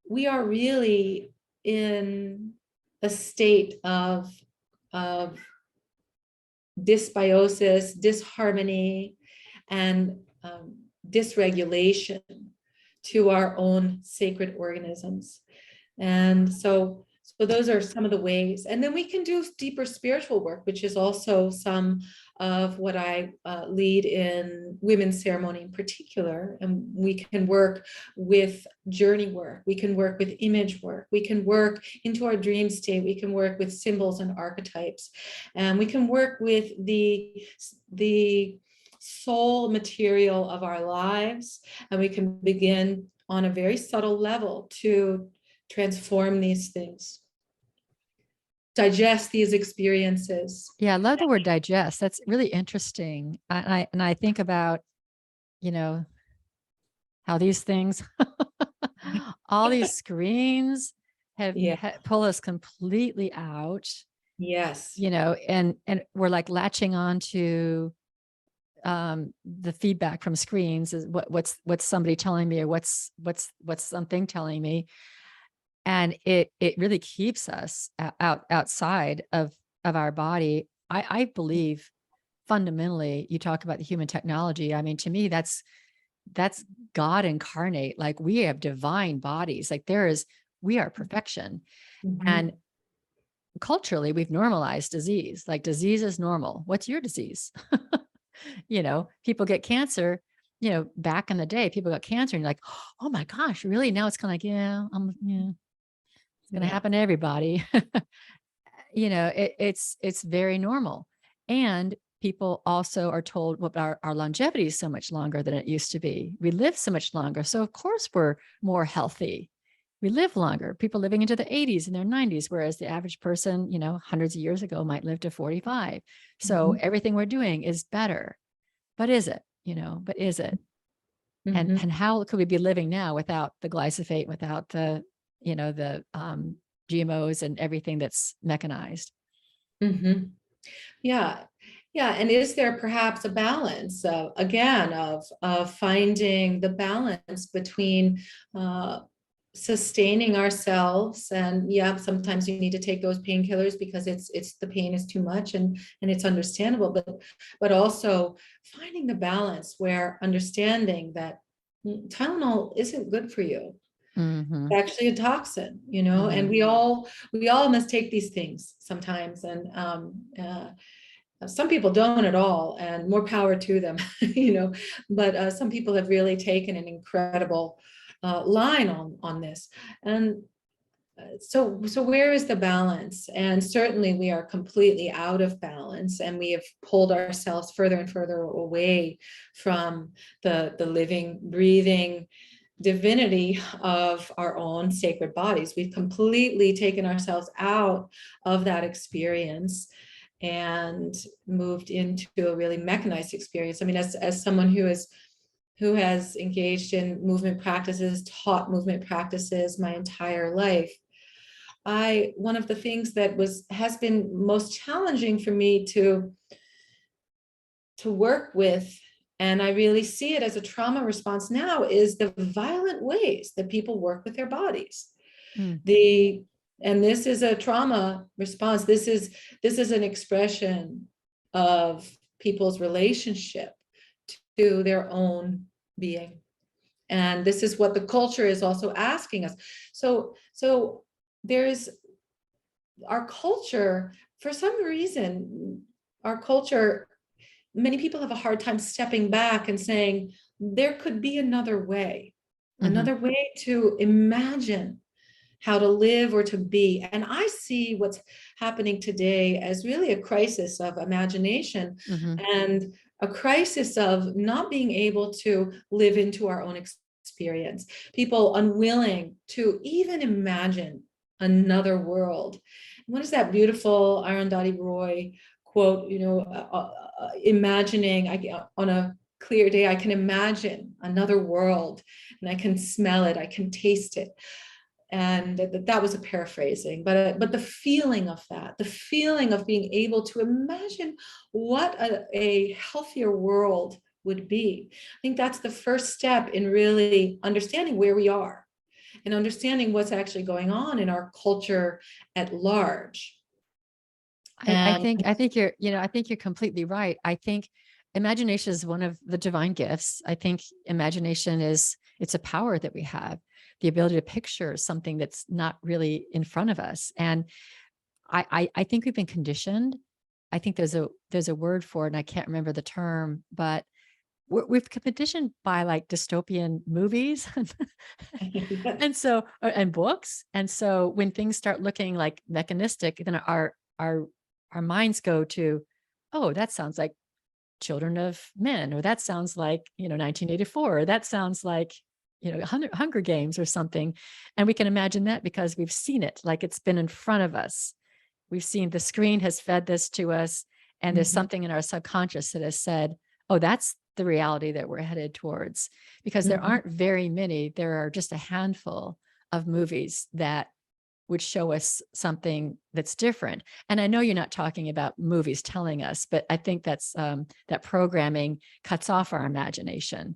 We are really in a state of dysbiosis, disharmony, and dysregulation to our own sacred organisms. And so those are some of the ways. And then we can do deeper spiritual work, which is also some of what I lead in women's ceremony in particular. And we can work with journey work. We can work with image work. We can work into our dream state. We can work with symbols and archetypes. And we can work with the soul material of our lives. And we can begin on a very subtle level to transform these things, digest these experiences. Yeah, I love the word digest. That's really interesting. And I think about, you know, how these things, all these screens have Yeah. pull us completely out, Yes. and we're like latching on to the feedback from screens is what's somebody telling me, or what's something telling me, and it really keeps us outside of our body. I believe fundamentally, you talk about the human technology. I mean, to me, that's God incarnate. Like, we have divine bodies. Like, we are perfection. And Mhm. culturally, we've normalized disease. Like, disease is normal. What's your disease? People get cancer. Back in the day, people got cancer, and you're like, oh my gosh, really? Now it's kind of like, yeah, it's going to Yeah. happen to everybody. It's very normal. And people also are told, well, our longevity is so much longer than it used to be. We live so much longer. So of course we're more healthy. We live longer. People living into the 80s and their 90s, whereas the average person, hundreds of years ago might live to 45. So Mhm. everything we're doing is better. But is it? But is it? And Mhm. how could we be living now without the glyphosate, without the GMOs and everything that's mechanized? Mhm. Yeah. Yeah. And is there perhaps a balance, again, of finding the balance between uh, sustaining ourselves? And yeah, sometimes you need to take those painkillers because it's the pain is too much, and it's understandable, but also finding the balance where understanding that Tylenol isn't good for you. Mm-hmm. Actually a toxin, and Mm-hmm. we all must take these things sometimes. And some people don't at all, and more power to them. But some people have really taken an incredible line on this. And so where is the balance? And certainly we are completely out of balance, and we have pulled ourselves further and further away from the living, breathing divinity of our own sacred bodies. We've completely taken ourselves out of that experience and moved into a really mechanized experience. I mean, as someone who has engaged in movement practices, taught movement practices my entire life, one of the things that has been most challenging for me to work with, and I really see it as a trauma response now, is the violent ways that people work with their bodies. Mm. The and this is a trauma response. This is an expression of people's relationship to their own being. And this is what the culture is also asking us. So there's our culture, for some reason, our culture, many people have a hard time stepping back and saying, there could be Mm-hmm. another way to imagine how to live or to be. And I see what's happening today as really a crisis of imagination, Mm-hmm. and a crisis of not being able to live into our own experience. People unwilling to even imagine another world. What is that beautiful Arundhati Roy quote? Imagining, on a clear day, I can imagine another world, and I can smell it, I can taste it. And that was a paraphrasing, but the feeling of that, the feeling of being able to imagine what a healthier world would be. I think that's the first step in really understanding where we are and understanding what's actually going on in our culture at large. I And think I think you're completely right. I think imagination is one of the divine gifts. I think imagination it's a power that we have, the ability to picture something that's not really in front of us. And I think we've been conditioned. I think there's a word for it, and I can't remember the term, but we've been conditioned by like dystopian movies and so and books. And so when things start looking like mechanistic, then our minds go to, oh, that sounds like Children of Men, or that sounds like, 1984, or that sounds like, Hunger Games or something. And we can imagine that because we've seen it, like it's been in front of us. We've seen the screen has fed this to us, and there's something in our subconscious that has said, oh, that's the reality that we're headed towards. Because there aren't very many, there are just a handful of movies that would show us something that's different. And I know you're not talking about movies telling us, but I think that's that programming cuts off our imagination.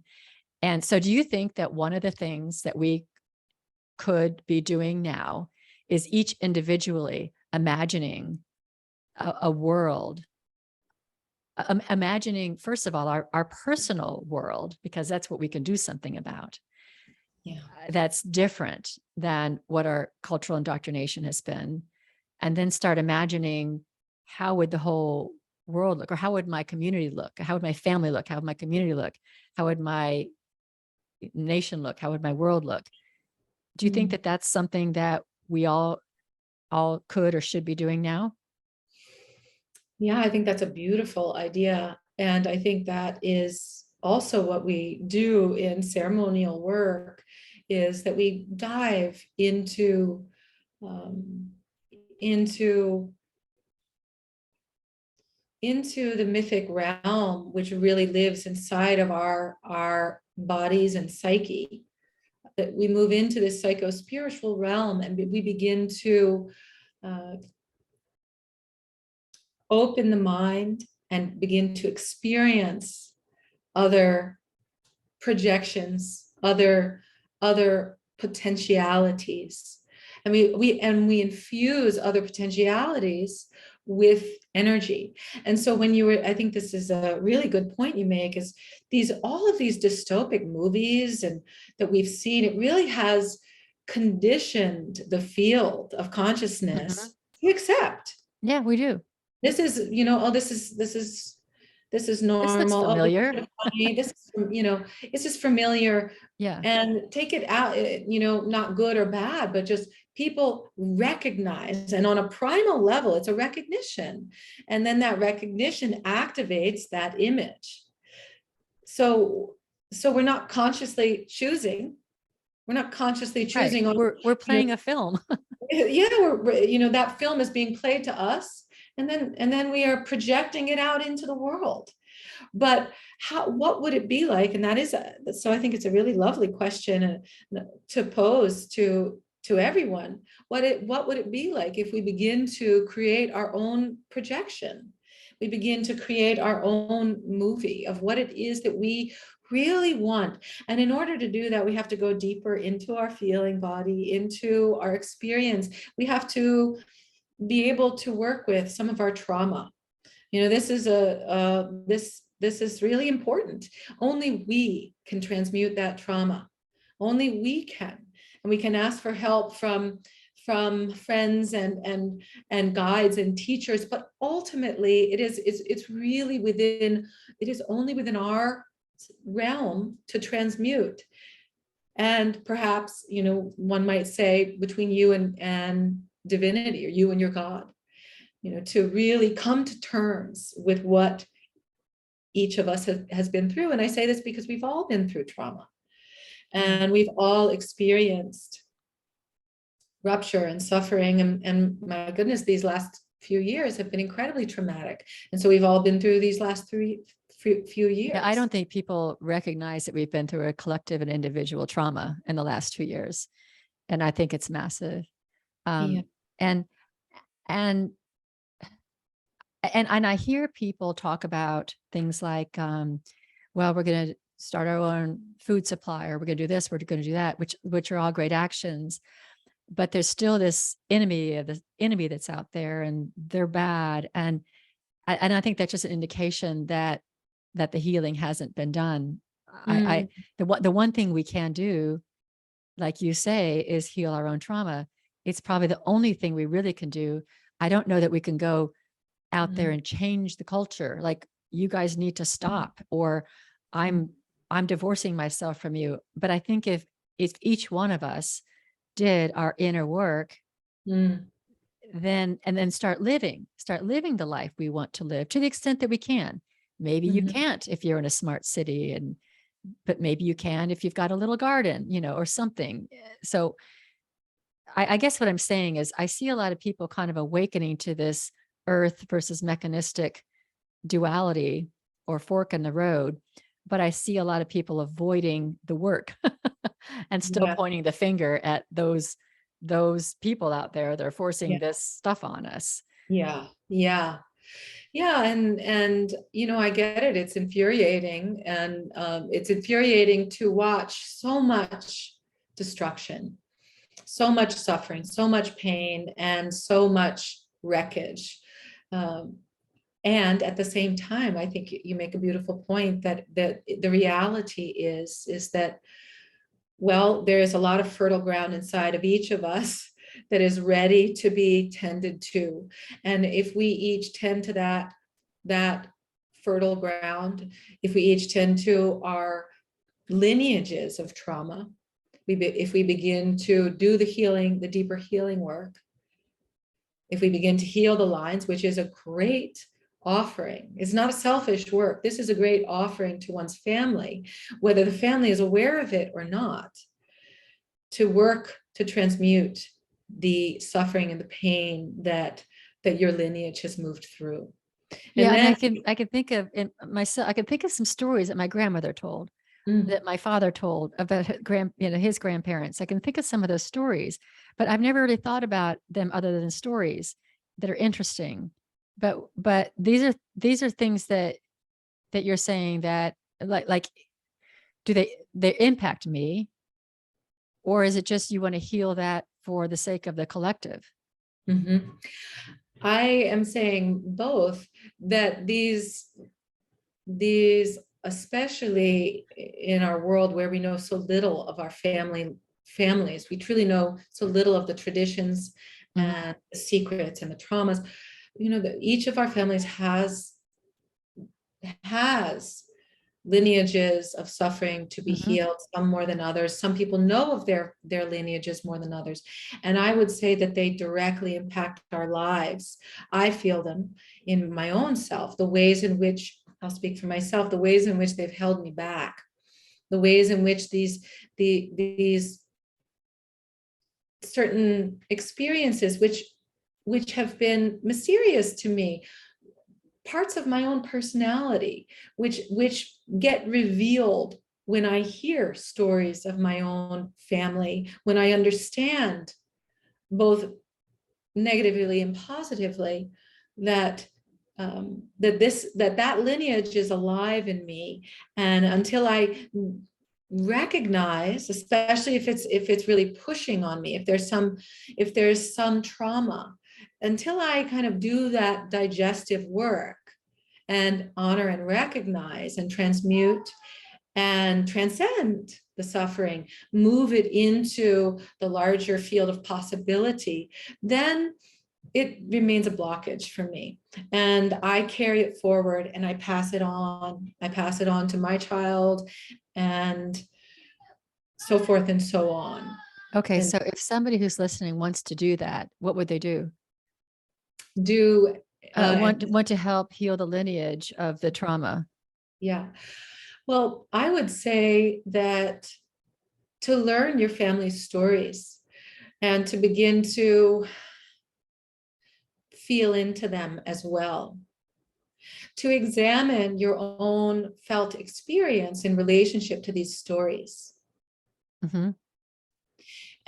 And so do you think that one of the things that we could be doing now is each individually imagining a world, imagining, first of all, our personal world, because that's what we can do something about. yeah. That's different than what our cultural indoctrination has been. And then start imagining, how would the whole world look, or how would my community look? How would my family look? How would my community look? How would my nation look? How would my world look? Do you think that that's something that we all could or should be doing now? Yeah, I think that's a beautiful idea. And I think that is also what we do in ceremonial work, is that we dive um, into into the mythic realm, which really lives inside of our bodies and psyche. That we move into this psycho-spiritual realm, and we begin to uh, open the mind and begin to experience other projections, other potentialities. And we infuse other potentialities with energy. And so when you were, I think this is a really good point you make, is all of these dystopic movies and that we've seen, it really has conditioned the field of consciousness to accept Yeah, we do. this is, oh, this is This looks normal. Oh, this familiar. is funny. This is, it's just familiar, Yeah. and take it out, not good or bad, but just people recognize, and on a primal level, it's a recognition. And then that recognition activates that image. So we're not consciously choosing. We're not consciously Right. choosing on, We're playing a film. yeah, that film is being played to us, and then we are projecting it out into the world. But what would it be like? And that is so I think it's a really lovely question to pose to everyone. What would it be like if we begin to create our own projection? We begin to create our own movie of what it is that we really want. And in order to do that, we have to go deeper into our feeling body, into our experience. We have to be able to work with some of our trauma. This is this is really important. Only we can transmute that trauma. Only we can. And we can ask for help from friends and guides and teachers, but ultimately it's really it is only within our realm to transmute. And perhaps, one might say, between you and divinity, or you and your God, to really come to terms with what each of us has been through. And I say this because we've all been through trauma, and we've all experienced rupture and suffering. And my goodness, these last few years have been incredibly traumatic. And so we've all been through these last few years. Yeah, I don't think people recognize that we've been through a collective and individual trauma in the last 2 years. And I think it's massive. Yeah. And and and I hear people talk about things like, well, we're going to start our own food supply, or we're going to do this, we're going to do that, which are all great actions. But there's still this enemy that's out there, and they're bad. And I think that's just an indication that the healing hasn't been done. Mm, The one thing we can do, like you say, is heal our own trauma. It's probably the only thing we really can do. I don't know that we can go out there mm, and change the culture. Like, you guys need to stop, or mm, I'm divorcing myself from you. But I think if each one of us did our inner work, mm, then start living the life we want to live to the extent that we can. Maybe you mhm. can't if you're in a smart city, but maybe you can if you've got a little garden, or something. So I guess what I'm saying is, I see a lot of people kind of awakening to this earth versus mechanistic duality, or fork in the road. But I see a lot of people avoiding the work and still Yeah, pointing the finger at those people out there that are forcing yeah, this stuff on us. yeah, yeah. Yeah, and I get it. It's infuriating, and it's infuriating to watch so much destruction, so much suffering, so much pain, and so much wreckage. Um, and at the same time, I think you make a beautiful point that the reality is that, well, there is a lot of fertile ground inside of each of us that is ready to be tended to. And if we each tend to that fertile ground, if we each tend to our lineages of trauma, if we begin to do the healing, the deeper healing work, if we begin to heal the lines, which is a great offering. It's not a selfish work. This is a great offering to one's family, whether the family is aware of it or not, to work to transmute the suffering and the pain that your lineage has moved through. Yeah, And and then, I can think of in myself. I can think of some stories that my grandmother told, mm, that my father told about his grandparents. I can think of some of those stories, but I've never really thought about them other than stories that are interesting. But these are things that you're saying, that like, do they impact me, or is it just you want to heal that for the sake of the collective? mhm. I am saying both, that these, especially in our world where we know so little of our families, we truly know so little of the traditions Mhm, and the secrets and the traumas. That each of our families has lineages of suffering to be mhm. healed, some more than others. Some people know of their lineages more than others. And I would say that they directly impact our lives. I feel them in my own self, the ways in which, I'll speak for myself, the ways in which they've held me back, the ways in which these certain experiences, which have been mysterious to me, parts of my own personality, which get revealed when I hear stories of my own family, when I understand both negatively and positively that that lineage is alive in me. And until I recognize, especially if it's really pushing on me, if there's some trauma, until I kind of do that digestive work and honor and recognize and transmute and transcend the suffering, move it into the larger field of possibility, then it remains a blockage for me. And I carry it forward and I pass it on. I pass it on to my child and so forth and so on. Okay, And so if somebody who's listening wants to do that, what would they do? do, Want to help heal the lineage of the trauma. yeah. Well, I would say that to learn your family's stories and to begin to feel into them as well, to examine your own felt experience in relationship to these stories, Mhm.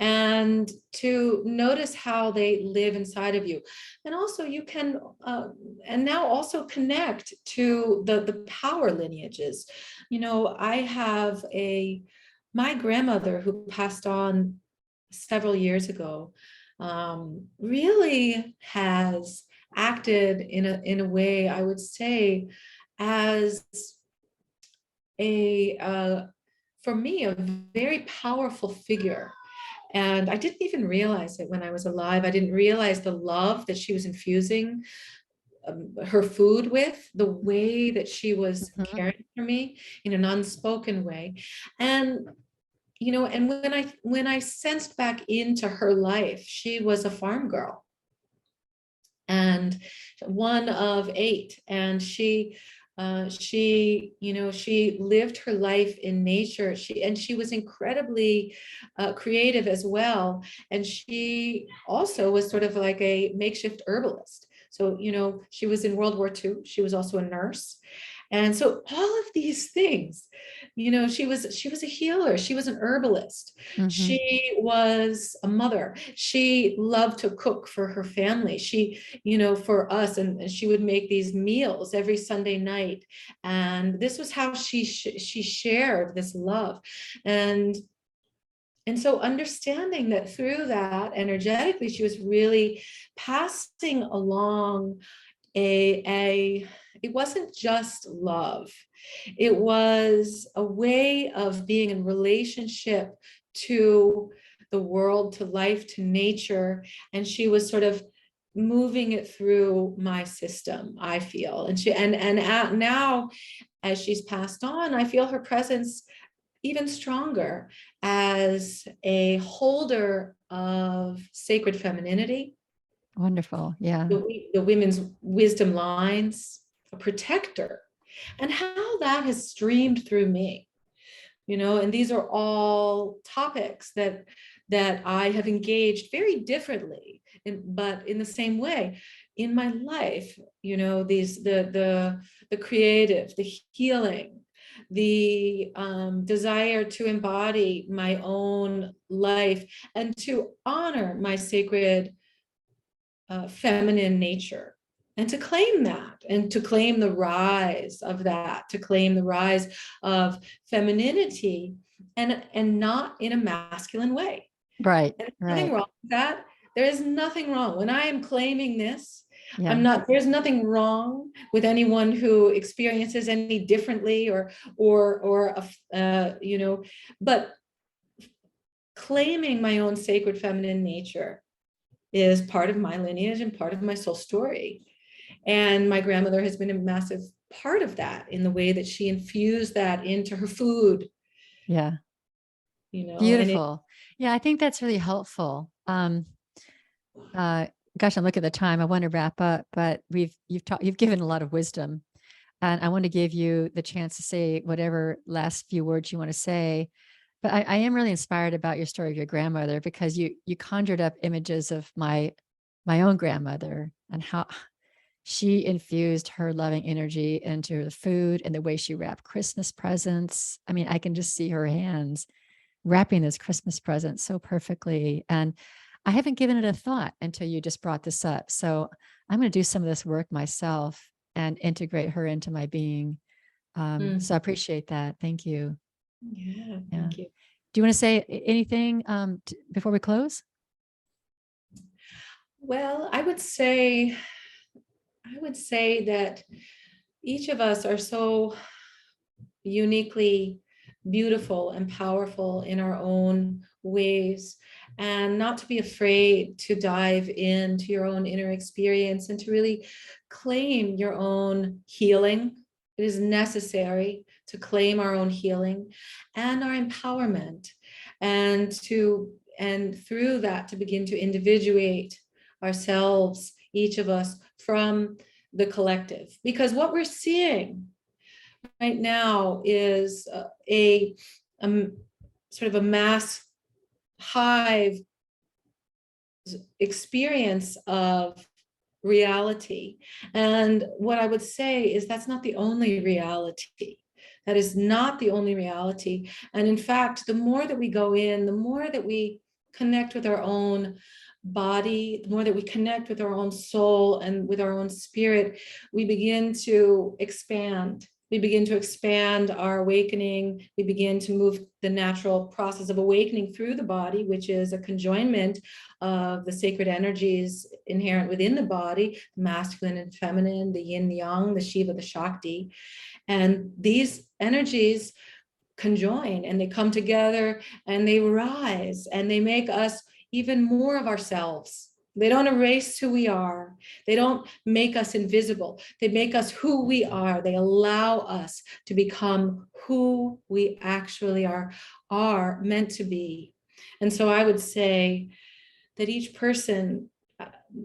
and to notice how they live inside of you. And also you can, and now also connect to the power lineages. You know, I have my grandmother who passed on several years ago, really has acted in a way, I would say, as for me, a very powerful figure. And I didn't even realize it when I was alive. I didn't realize the love that she was infusing her food with, the way that she was Mhm. caring for me in an unspoken way. And you know, and when I sensed back into her life, she was a farm girl and one of 8, and she lived her life in nature. She was incredibly creative as well, and she also was sort of like a makeshift herbalist. So, you know, she was in World War II. She was also a nurse. And so all of these things, you know, she was a healer. She was an herbalist. Mhm. She was a mother. She loved to cook for her family. She, you know, for us, and she would make these meals every Sunday night. And this was how she shared this love. And so understanding that through that energetically, she was really passing along it wasn't just love. It was a way of being in relationship to the world, to life, to nature. And she was sort of moving it through my system, I feel. And now, as she's passed on, I feel her presence even stronger as a holder of sacred femininity, Wonderful. Yeah. the women's wisdom lines, a protector, and how that has streamed through me, you know. And these are all topics that I have engaged very differently, but in the same way in my life. You know, these the creative, the healing, the desire to embody my own life and to honor my sacred feminine nature, and to claim that, and to claim the rise of that, to claim the rise of femininity, and not in a masculine way. Right. And there's nothing Right. wrong with that. There is nothing wrong when I am claiming this. Yeah. There's nothing wrong with anyone who experiences any differently, you know, but claiming my own sacred feminine nature is part of my lineage and part of my soul story. And my grandmother has been a massive part of that in the way that she infused that into her food, Yeah. you know, and it, Beautiful. Yeah, I think that's really helpful. Uh, Gosh, I'm looking at the time. I want to wrap up, but you've given a lot of wisdom, and I want to give you the chance to say whatever last few words you want to say. But I am really inspired about your story of your grandmother, because you conjured up images of my own grandmother and how she infused her loving energy into the food and the way she wrapped Christmas presents. I mean, I can just see her hands wrapping this Christmas present so perfectly. And I haven't given it a thought until you just brought this up. So I'm going to do some of this work myself and integrate her into my being. So I mm, appreciate that. Thank you. yeah, Yeah. thank you. Do you want to say anything before we close? Well, I would say that each of us are so uniquely beautiful and powerful in our own ways, and not to be afraid to dive into your own inner experience and to really claim your own healing. It is necessary to claim our own healing and our empowerment, and through that to begin to individuate ourselves, each of us, from the collective. Because what we're seeing right now is a sort of a mass hive experience of reality. And what I would say is that's not the only reality. That is not the only reality. And in fact, the more that we go in, the more that we connect with our own body, the more that we connect with our own soul and with our own spirit, we begin to expand. We begin to expand our awakening. We begin to move the natural process of awakening through the body, which is a conjoinment of the sacred energies inherent within the body, the masculine and feminine, the yin, yang, the Shiva, the Shakti. And these energies conjoin and they come together and they rise and they make us even more of ourselves. They don't erase who we are. They don't make us invisible. They make us who we are. They allow us to become who we actually are meant to be. And so I would say that each person,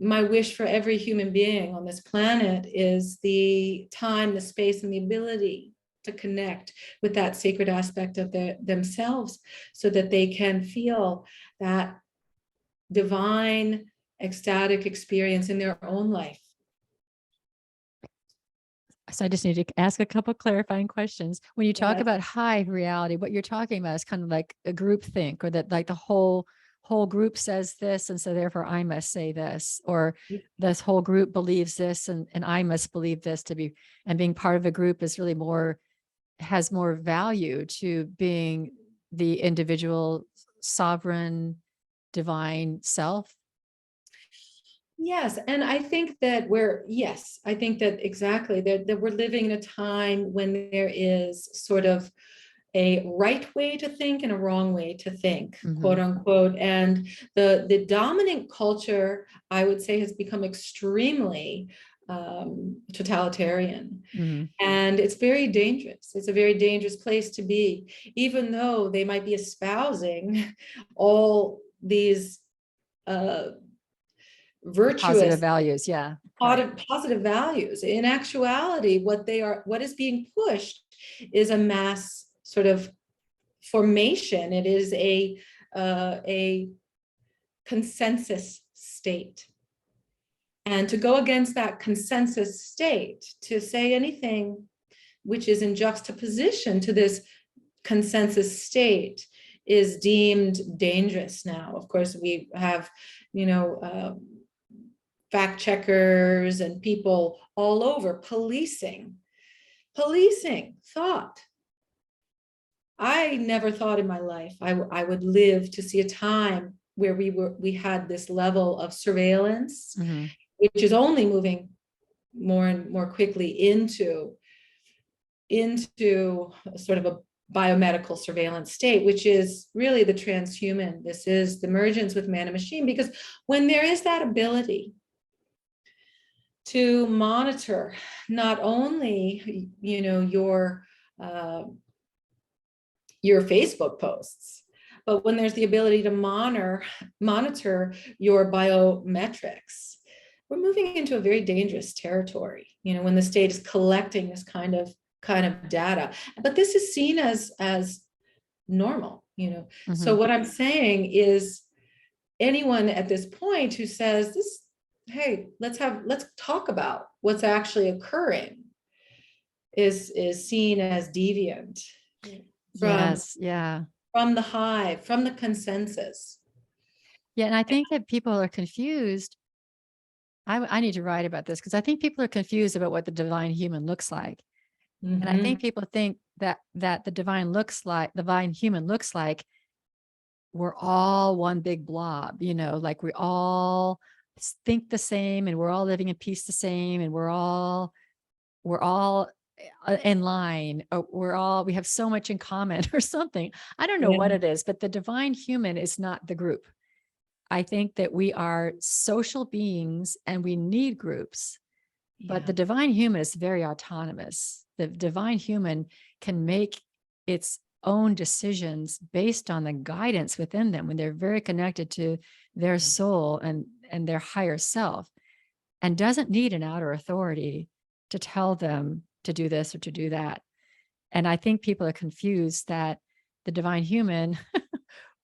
my wish for every human being on this planet is the time, the space, and the ability to connect with that sacred aspect of themselves so that they can feel that divine, ecstatic experience in their own life. So I just need to ask a couple clarifying questions. When you talk about hive reality, what you're talking about is kind of like a group think, or that like the whole group says this, and so therefore I must say this, or this whole group believes this, and I must believe this to be, and being part of a group is really more, has more value to being the individual, sovereign, divine self. Yes, and I think that I think that exactly that we're living in a time when there is sort of a right way to think and a wrong way to think, quote unquote. And the dominant culture, I would say, has become extremely totalitarian. And it's very dangerous. It's a very dangerous place to be, even though they might be espousing all these virtuous Positive values. Yeah. positive values. In actuality, what is being pushed is a mass sort of formation. It is a consensus state. And to go against that consensus state, to say anything which is in juxtaposition to this consensus state, is deemed dangerous now. Of course, we have, fact checkers and people all over policing thought. I never thought in my life I would live to see a time where we had this level of surveillance, which is only moving more and more quickly into sort of a biomedical surveillance state, which is really the transhuman. This is the emergence with man and machine, because when there is that ability to monitor not only your Facebook posts, but when there's the ability to monitor your biometrics, we're moving into a very dangerous territory, when the state is collecting this kind of data. But this is seen as normal, So what I'm saying is, anyone at this point who says this, hey, let's talk about what's actually occurring, is seen as deviant from the hive, from the consensus. Yeah, and I think that people are confused. I need to write about this, because I think people are confused about what the divine human looks like. And I think people think that the divine human looks like we're all one big blob, like we all think the same, and we're all living in peace the same, and we're all in line, or we have so much in common or something. I don't know what it is, but the divine human is not the group. I think that we are social beings and we need groups, but the divine human is very autonomous. The divine human can make its own decisions based on the guidance within them, when they're very connected to their soul and their higher self, and doesn't need an outer authority to tell them to do this or to do that. And I think people are confused that the divine human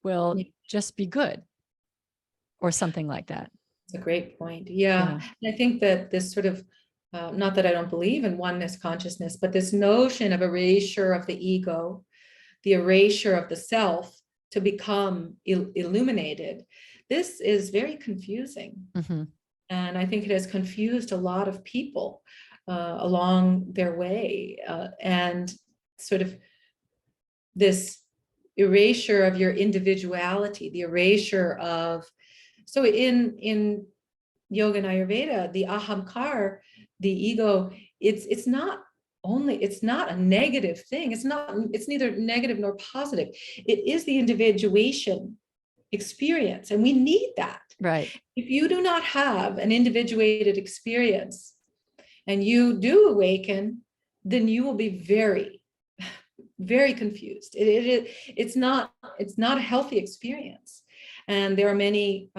will just be good or something like that. It's a great point. Yeah. And I think that this sort of, not that I don't believe in oneness consciousness, but this notion of erasure of the ego, the erasure of the self, to become illuminated. This is very confusing. Mm-hmm. And I think it has confused a lot of people along their way. And sort of this erasure of your individuality, the erasure of, so in yoga and Ayurveda, the ahamkar, the ego, it's not only, it's not a negative thing. It's neither negative nor positive. It is the individuation experience, and we need that. Right. If you do not have an individuated experience and you do awaken, then you will be very, very confused. It's not a healthy experience. And there are many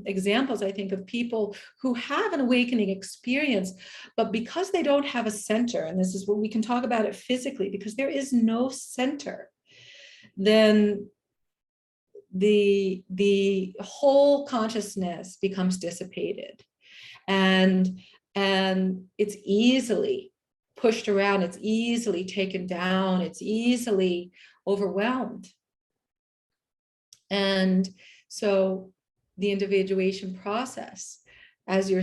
examples, I think, of people who have an awakening experience, but because they don't have a center, and this is where we can talk about it physically, because there is no center, then the whole consciousness becomes dissipated, and it's easily pushed around, it's easily taken down, it's easily overwhelmed. And so the individuation process, as you're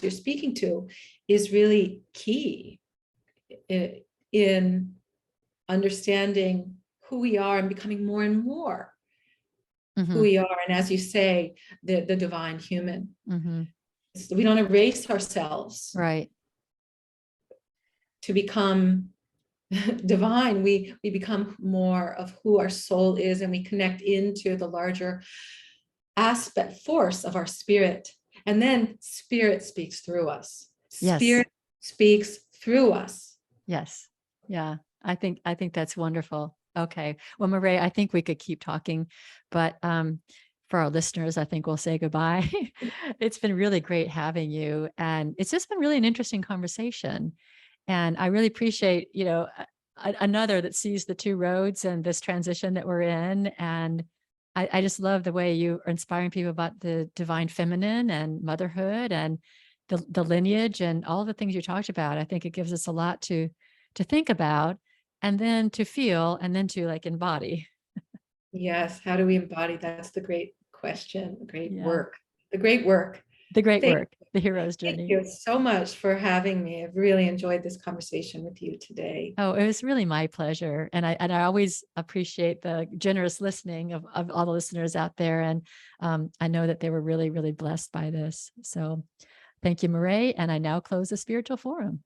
speaking to, is really key in understanding who we are and becoming more and more who we are. And as you say, the divine human. We don't erase ourselves, Right, to become divine. We become more of who our soul is, and we connect into the larger aspect force of our spirit. And then spirit speaks through us. Spirit speaks through us. Yes. Yeah. I think that's wonderful. Okay. Well, Maré, I think we could keep talking, but for our listeners, I think we'll say goodbye. It's been really great having you, and it's just been really an interesting conversation. And I really appreciate, another that sees the two roads and this transition that we're in. And I just love the way you are inspiring people about the divine feminine and motherhood and the lineage and all the things you talked about. I think it gives us a lot to think about, and then to feel, and then to embody. Yes. How do we embody? That's the great question, the great work, The great work, the hero's journey. Thank you so much for having me. I've really enjoyed this conversation with you today. Oh, it was really my pleasure. And I always appreciate the generous listening of all the listeners out there. And I know that they were really, really blessed by this. So thank you, Maré. And I now close the Spiritual Forum.